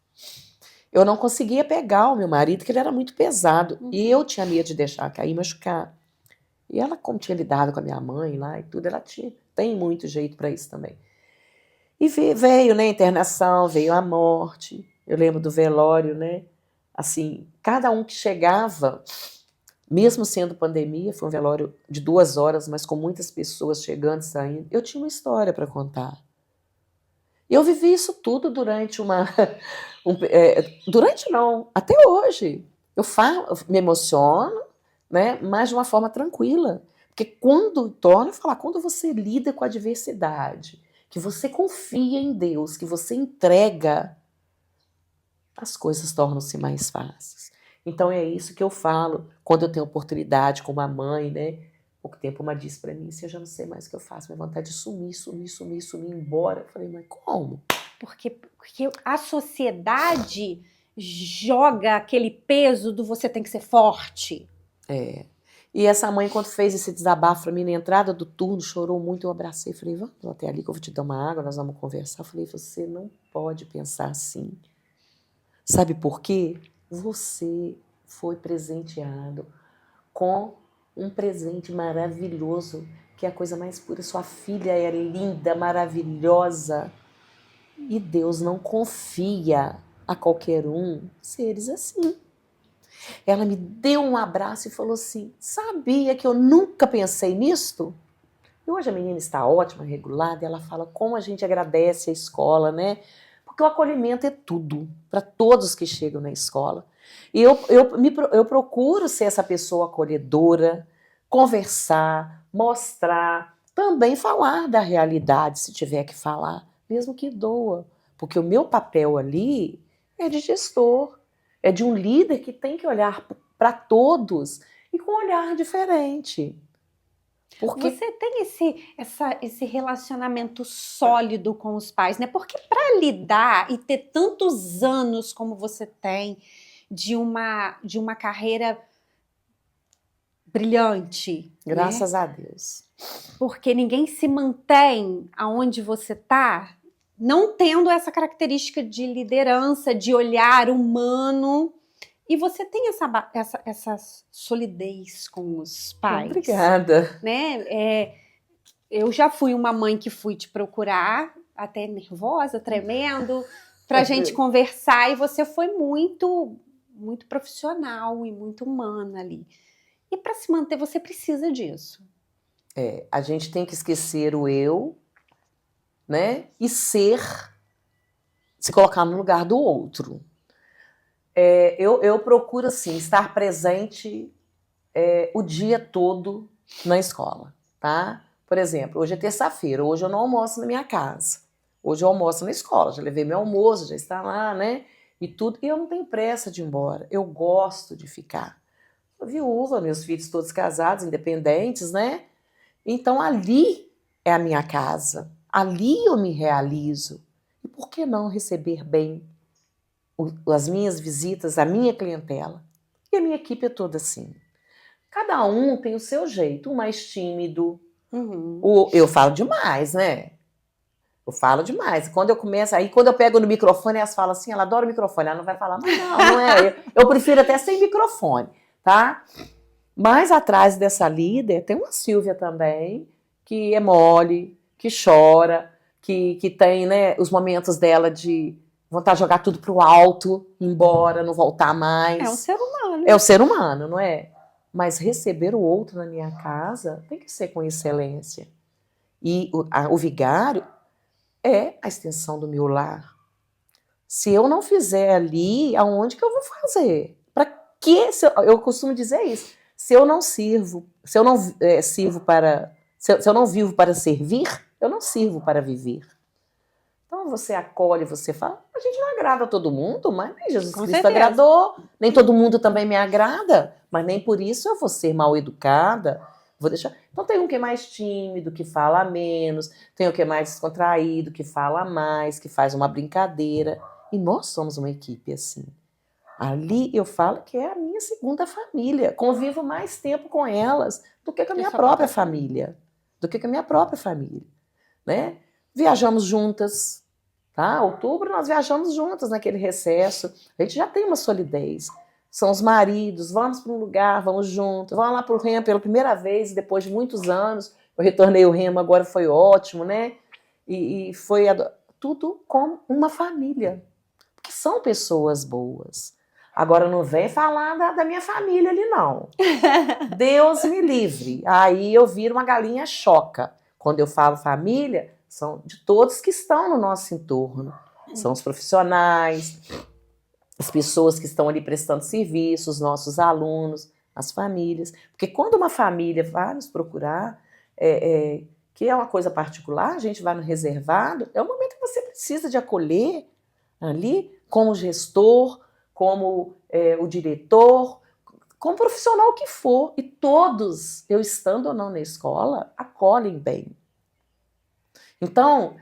Eu não conseguia pegar o meu marido, porque ele era muito pesado. E eu tinha medo de deixar cair e machucar. E ela, como tinha lidado com a minha mãe lá e tudo, ela tem muito jeito para isso também. E veio, né, a internação, veio a morte. Eu lembro do velório, né? Assim, cada um que chegava, mesmo sendo pandemia, foi um velório de 2 horas, mas com muitas pessoas chegando e saindo, eu tinha uma história para contar. E eu vivi isso tudo durante durante não, até hoje. Eu me emociono, né, mas de uma forma tranquila. Porque quando você lida com a adversidade, que você confia em Deus, que você entrega, as coisas tornam-se mais fáceis. Então é isso que eu falo quando eu tenho oportunidade com uma mãe, né? Pouco tempo uma disse para mim, eu já não sei mais o que eu faço, minha vontade de sumir, embora. Eu falei, mas como?
Porque a sociedade joga aquele peso do você tem que ser forte.
E essa mãe, quando fez esse desabafo para mim na entrada do turno, chorou muito, eu abracei, falei, vamos até ali que eu vou te dar uma água, nós vamos conversar. Eu falei, você não pode pensar assim. Sabe por quê? Você foi presenteado com um presente maravilhoso, que é a coisa mais pura. Sua filha é linda, maravilhosa. E Deus não confia a qualquer um seres assim. Ela me deu um abraço e falou assim, sabia que eu nunca pensei nisto? E hoje a menina está ótima, regulada, e ela fala como a gente agradece a escola, né? Porque o acolhimento é tudo, para todos que chegam na escola. E eu procuro ser essa pessoa acolhedora, conversar, mostrar, também falar da realidade, se tiver que falar, mesmo que doa. Porque o meu papel ali é de gestor, é de um líder que tem que olhar para todos e com um olhar diferente.
Porque você tem esse relacionamento sólido com os pais, né? Porque para lidar e ter tantos anos como você tem de uma carreira brilhante.
Graças a Deus.
Porque ninguém se mantém aonde você está não tendo essa característica de liderança, de olhar humano. E você tem essa solidez com os pais.
Obrigada.
Né? Eu já fui uma mãe que fui te procurar, até nervosa, tremendo, pra gente conversar, e você foi muito, muito profissional e muito humana ali. E para se manter, você precisa disso.
A gente tem que esquecer o eu, né? E se colocar no lugar do outro. Eu procuro, assim, estar presente o dia todo na escola, tá? Por exemplo, hoje é terça-feira, hoje eu não almoço na minha casa. Hoje eu almoço na escola, já levei meu almoço, já está lá, né? E tudo, e eu não tenho pressa de ir embora. Eu gosto de ficar. Sou viúva, meus filhos todos casados, independentes, né? Então ali é a minha casa. Ali eu me realizo. E por que não receber bem as minhas visitas, a minha clientela? E a minha equipe é toda assim. Cada um tem o seu jeito, um mais tímido. Eu falo demais, né? Eu falo demais. Quando eu começo, aí quando eu pego no microfone, elas falam assim, ela adora o microfone. Ela não vai falar, mas não é. Eu prefiro até sem microfone, tá? Mas atrás dessa líder tem uma Silvia também, que é mole, que chora, que tem, né, os momentos dela de vontade de jogar tudo pro alto, ir embora, não voltar mais.
É um ser humano.
É o ser humano, não é? Mas receber o outro na minha casa tem que ser com excelência. E o vigário é a extensão do meu lar. Se eu não fizer ali, aonde que eu vou fazer? Para que? Eu costumo dizer isso. Se eu não sirvo, se eu não sirvo para, se eu não vivo para servir, eu não sirvo para viver. Então você acolhe, você fala, a gente não agrada a todo mundo, mas nem Jesus Cristo agradou, nem todo mundo também me agrada, mas nem por isso eu vou ser mal educada. Vou deixar. Então tem um que é mais tímido, que fala menos, tem o que é mais descontraído, que fala mais, que faz uma brincadeira. E nós somos uma equipe assim. Ali eu falo que é a minha segunda família. Convivo mais tempo com elas do que com a minha própria família. Do que com a minha própria família. Né? Viajamos juntas. Tá? Outubro nós viajamos juntas naquele recesso. A gente já tem uma solidez. São os maridos, vamos para um lugar, vamos juntos. Vamos lá para o Remo pela primeira vez, depois de muitos anos. Eu retornei o Remo, agora foi ótimo, né? E foi tudo como uma família. Porque são pessoas boas. Agora não vem falar da minha família ali, não. Deus me livre. Aí eu viro uma galinha choca. Quando eu falo família, são de todos que estão no nosso entorno. São os profissionais, as pessoas que estão ali prestando serviço, os nossos alunos, as famílias. Porque quando uma família vai nos procurar, que é uma coisa particular, a gente vai no reservado, é o momento que você precisa de acolher ali, como gestor, como o diretor, como profissional que for. E todos, eu estando ou não na escola, acolhem bem. Então,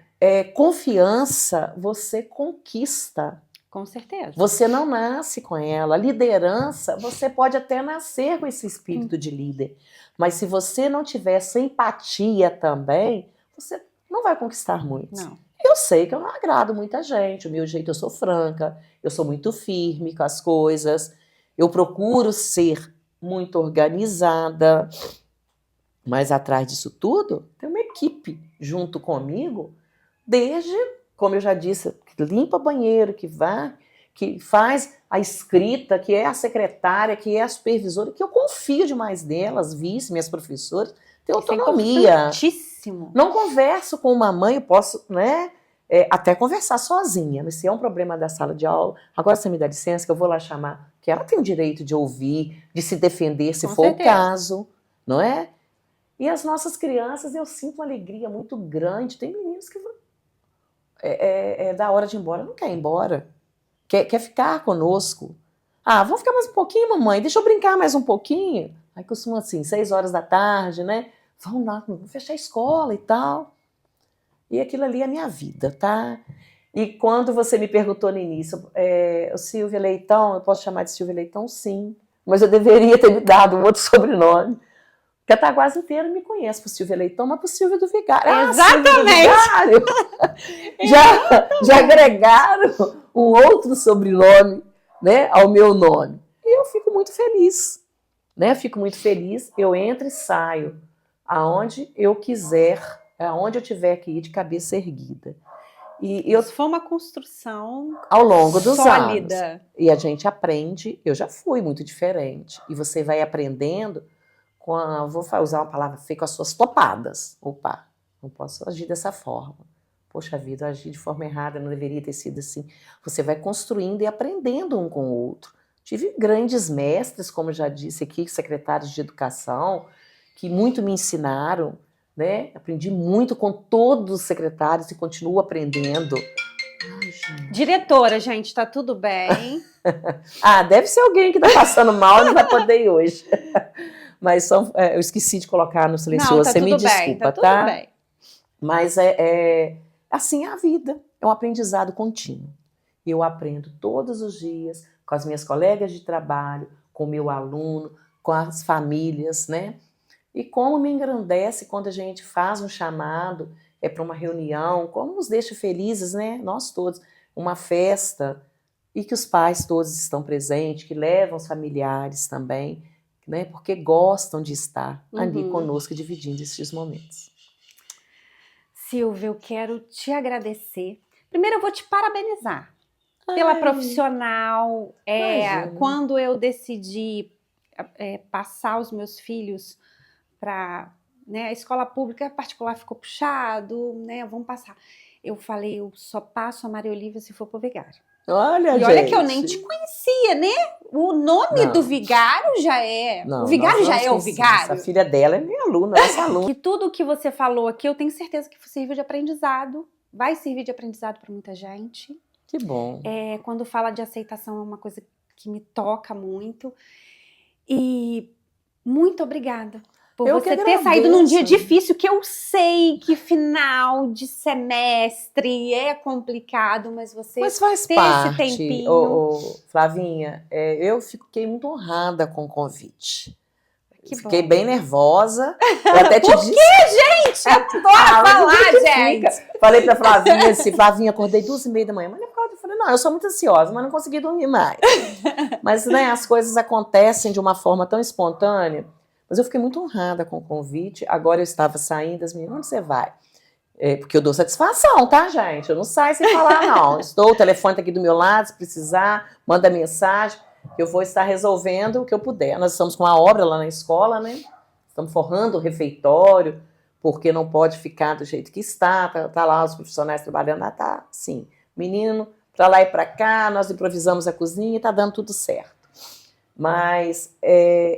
confiança você conquista.
Com certeza.
Você não nasce com ela. Liderança, você pode até nascer com esse espírito de líder. Mas se você não tiver essa empatia também, você não vai conquistar muito.
Não.
Eu sei que eu não agrado muita gente. O meu jeito, eu sou franca, eu sou muito firme com as coisas. Eu procuro ser muito organizada. Mas atrás disso tudo, tem uma equipe junto comigo, desde, como eu já disse, que limpa banheiro, que vai, que faz a escrita, que é a secretária, que é a supervisora, que eu confio demais delas, vice, minhas professoras, tem autonomia. Não converso com uma mãe, eu posso, né, até conversar sozinha, mas se é um problema da sala de aula, agora você me dá licença que eu vou lá chamar, que ela tem o direito de ouvir, de se defender se for o caso, não é? E as nossas crianças, eu sinto uma alegria muito grande. Tem meninos que da hora de ir embora, não quer ir embora. Quer ficar conosco. Ah, vamos ficar mais um pouquinho, mamãe? Deixa eu brincar mais um pouquinho. Aí costuma assim, 6 horas da tarde, né? Vamos lá, vamos fechar a escola e tal. E aquilo ali é a minha vida, tá? E quando você me perguntou no início, Silvia Leitão, eu posso chamar de Silvia Leitão? Sim. mas eu deveria ter me dado um outro sobrenome. Porque a Taguás inteira me conhece por Silvia Leitão, mas por Silvia do Vigário.
Exatamente!
Silvia do Vigário. Já agregaram um outro sobrenome, né, ao meu nome. E eu fico muito feliz. Né? Fico muito feliz, eu entro e saio aonde eu quiser, aonde eu tiver que ir de cabeça erguida. E
Isso foi uma construção
ao longo dos
sólida.
anos. E a gente aprende, eu já fui muito diferente. E você vai aprendendo com vou usar uma palavra feia, com as suas topadas. Opa, não posso agir dessa forma. Poxa vida, eu agi de forma errada, não deveria ter sido assim. Você vai construindo e aprendendo um com o outro. Tive grandes mestres, como já disse aqui, secretários de educação, que muito me ensinaram, né? Aprendi muito com todos os secretários e continuo aprendendo. Ai, gente.
Diretora, gente, tá tudo bem?
Deve ser alguém que está passando mal e não vai poder ir hoje. Mas eu esqueci de colocar no silencioso,
Não, tá
você me
tudo bem,
desculpa,
tá?
tá?
Tudo bem.
Mas assim é a vida, é um aprendizado contínuo. Eu aprendo todos os dias com as minhas colegas de trabalho, com o meu aluno, com as famílias, né? E como me engrandece quando a gente faz um chamado para uma reunião, como nos deixa felizes, né? Nós todos, uma festa, e que os pais todos estão presentes, que levam os familiares também, né? Porque gostam de estar ali conosco, dividindo esses momentos.
Silvia, eu quero te agradecer. Primeiro eu vou te parabenizar pela profissional. Quando eu decidi passar os meus filhos para, né, a escola pública, a particular ficou puxado, né? Vamos passar. Eu falei, eu só passo a Maria Olívia se for pro Vigário.
Olha,
e olha que eu nem te conhecia, né? O nome do Vigário já é.
Não,
o Vigário já é o Vigário.
A filha dela é minha aluna, nossa aluna.
Que tudo que você falou aqui, eu tenho certeza que serviu de aprendizado. Vai servir de aprendizado para muita gente.
Que bom.
Quando fala de aceitação é uma coisa que me toca muito. E muito obrigada por você ter saído num dia difícil, que eu sei que final de semestre é complicado, mas você
faz
ter
parte,
esse tempinho.
Flavinha, eu fiquei muito honrada com o convite. Fiquei
bom.
bem nervosa. Eu até te disse...
gente? Eu adoro falar, gente!
Falei pra Flavinha assim, Flavinha, acordei 2h30 da manhã. Mas eu falei, não, eu sou muito ansiosa, mas não consegui dormir mais. Mas, né, as coisas acontecem de uma forma tão espontânea. Mas eu fiquei muito honrada com o convite. Agora eu estava saindo, as meninas, onde você vai? Porque eu dou satisfação, tá, gente? Eu não saio sem falar, não. O telefone tá aqui do meu lado, se precisar, manda mensagem. Eu vou estar resolvendo o que eu puder. Nós estamos com uma obra lá na escola, né? Estamos forrando o refeitório, porque não pode ficar do jeito que está. Tá lá os profissionais trabalhando. Tá, sim. Menino, para lá e para cá, nós improvisamos a cozinha e tá dando tudo certo. Mas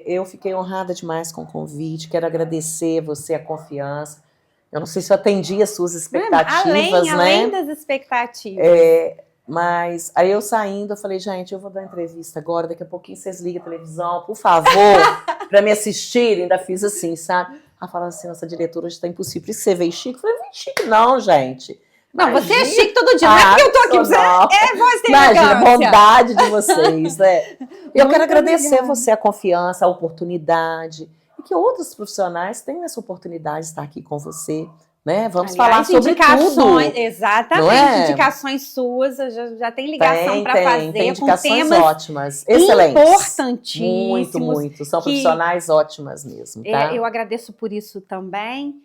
eu fiquei honrada demais com o convite. Quero agradecer você a confiança. Eu não sei se eu atendi as suas expectativas,
além das expectativas.
Mas aí eu saindo, eu falei, gente, eu vou dar entrevista agora, daqui a pouquinho vocês ligam a televisão, por favor, para me assistirem. Ainda fiz assim, sabe? Ela falou assim, nossa diretora, hoje tá impossível. Por isso você veio chique? Eu falei, vem chique não, gente.
Não, você é chique todo dia, não é porque eu tô aqui pra você. Você tem
imagina, a bondade de vocês, né? Eu quero agradecer você a confiança, a oportunidade, e que outros profissionais tenham essa oportunidade de estar aqui com você. Né? Vamos falar sobre tudo.
Exatamente, indicações suas, já tem ligação para fazer.
Tem indicações ótimas, excelentes.
Importantíssimos.
Muito. São profissionais ótimas mesmo. Tá?
Eu agradeço por isso também.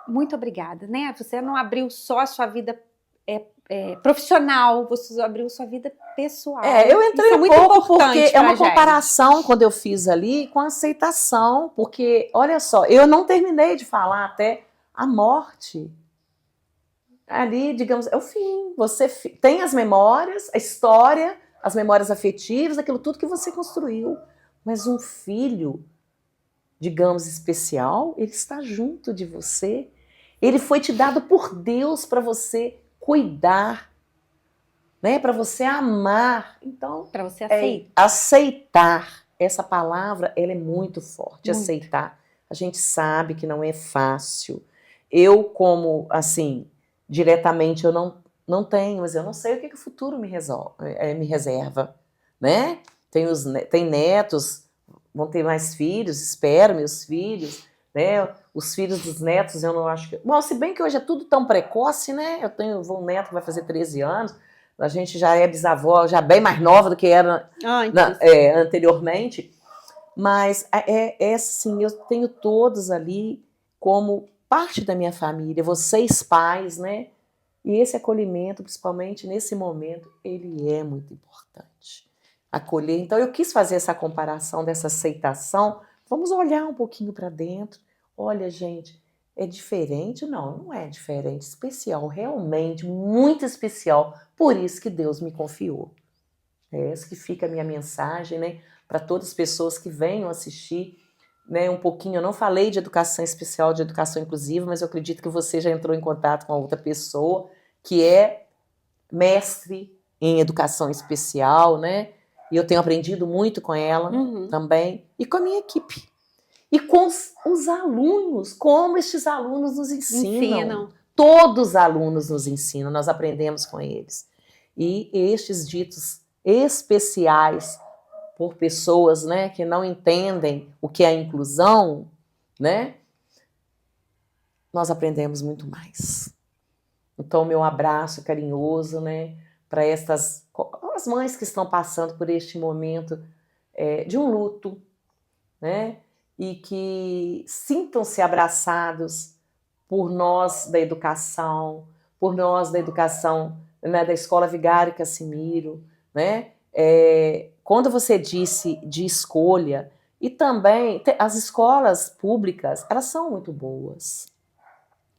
Muito obrigada. Né? Você não abriu só a sua vida profissional, você abriu sua vida pessoal.
Eu entrei um pouco porque é uma comparação quando eu fiz ali com a aceitação, porque, olha só, eu não terminei de falar até a morte. Ali, digamos, é o fim. Você tem as memórias, a história, as memórias afetivas, aquilo tudo que você construiu. Mas um filho, digamos, especial, ele está junto de você. Ele foi te dado por Deus para você cuidar, né? Para você amar. Então,
para você aceitar.
Aceitar. Essa palavra, ela é muito forte,
muito.
Aceitar. A gente sabe que não é fácil. Eu, como, assim, diretamente eu não tenho, mas eu não sei o que o futuro me reserva, né? tem netos, vão ter mais filhos, espero, meus filhos, né? Os filhos dos netos, eu não acho que... Bom, se bem que hoje é tudo tão precoce, né? Eu vou um neto que vai fazer 13 anos, a gente já é bisavó, já bem mais nova do que era anteriormente, mas assim, eu tenho todos ali como parte da minha família, vocês pais, né? E esse acolhimento, principalmente nesse momento, ele é muito importante. Acolher. Então, eu quis fazer essa comparação dessa aceitação. Vamos olhar um pouquinho para dentro. Olha, gente, é diferente? Não, não é diferente. Especial, realmente, muito especial. Por isso que Deus me confiou. É essa que fica a minha mensagem, né? Para todas as pessoas que venham assistir, né, um pouquinho. Eu não falei de educação especial, de educação inclusiva, mas eu acredito que você já entrou em contato com a outra pessoa que é mestre em educação especial, né? E eu tenho aprendido muito com ela também, e com a minha equipe. E com os alunos, como estes alunos nos ensinam. Todos os alunos nos ensinam, nós aprendemos com eles. E estes ditos especiais por pessoas, né, que não entendem o que é a inclusão, né? Nós aprendemos muito mais. Então, meu abraço carinhoso, né, para as mães que estão passando por este momento de um luto, né, e que sintam-se abraçados por nós da educação, né, da Escola Vigário Cassimiro, né? Quando você disse de escolha, e também as escolas públicas, elas são muito boas.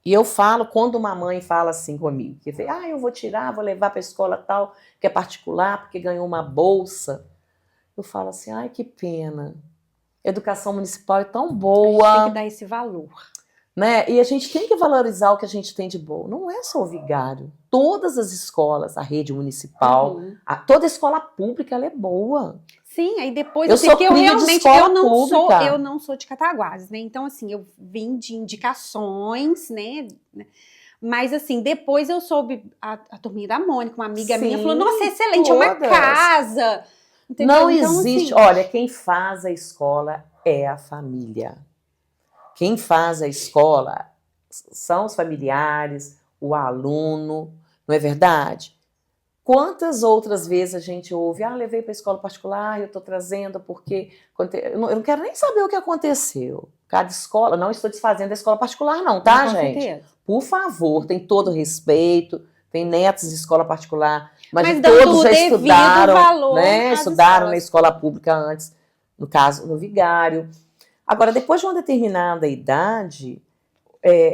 E eu falo, quando uma mãe fala assim comigo, que eu vou tirar, vou levar para a escola tal, que é particular, porque ganhou uma bolsa. Eu falo assim, ai, que pena. Educação municipal é tão boa.
A gente tem que dar esse valor.
Né? E a gente tem que valorizar o que a gente tem de bom. Não é só o vigário. Todas as escolas, a rede municipal, toda a escola pública, ela é boa.
Sim, aí depois
eu
não sou de Cataguases, né? Então, assim, eu vim de indicações, né? Mas, assim, depois eu soube a turminha da Mônica, uma amiga minha, falou: nossa, excelente,
todas.
É uma casa. Entendeu?
Não
então,
existe.
Assim,
olha, quem faz a escola é a família. Quem faz a escola são os familiares, o aluno, não é verdade? Quantas outras vezes a gente ouve, levei para a escola particular, eu estou trazendo porque... Eu não quero nem saber o que aconteceu. Cada escola, não estou desfazendo a escola particular não, tá,
com
gente?
certeza.
Por favor, tem todo respeito, tem netos de escola particular, mas
dando
todos já estudaram,
valor
né? Estudaram na escola pública antes, no caso, no vigário. Agora, depois de uma determinada idade,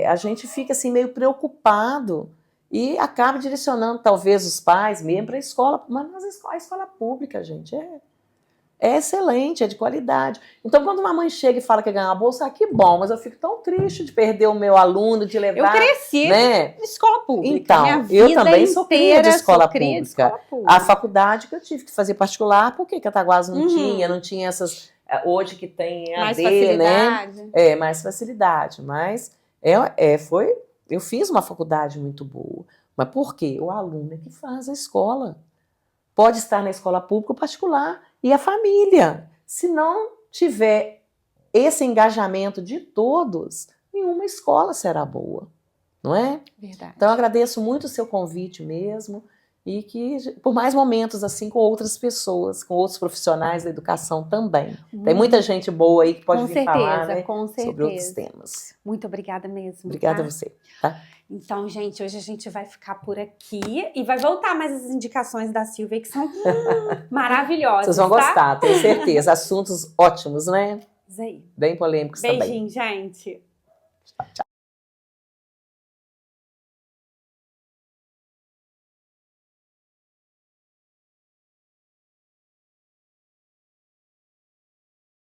a gente fica assim meio preocupado e acaba direcionando talvez os pais mesmo para a escola, mas a escola pública, gente, é excelente, é de qualidade. Então, quando uma mãe chega e fala que ganha uma bolsa, que bom, mas eu fico tão triste de perder o meu aluno, de levar...
Eu cresci
né?
em escola pública.
Então,
minha vida
eu também sou cria de escola
pública.
De escola pública. A faculdade que eu tive que fazer particular, porque Cataguases não tinha essas... Hoje que tem
mais
AD,
facilidade.
né? Mais facilidade, mas eu fiz uma faculdade muito boa. Mas por quê? O aluno é que faz a escola. Pode estar na escola pública ou particular. E a família. Se não tiver esse engajamento de todos, nenhuma escola será boa. Não é?
Verdade.
Então, eu agradeço muito o seu convite mesmo. E que por mais momentos assim com outras pessoas, com outros profissionais da educação também. Tem muita gente boa aí que pode vir falar, né, sobre outros temas.
Muito obrigada mesmo.
Obrigada a você. Tá?
Então, gente, hoje a gente vai ficar por aqui e vai voltar mais as indicações da Silvia, que são maravilhosas.
Vocês vão gostar, tenho certeza. Assuntos ótimos, né?
Isso aí.
Bem polêmicos também.
Beijinho, gente.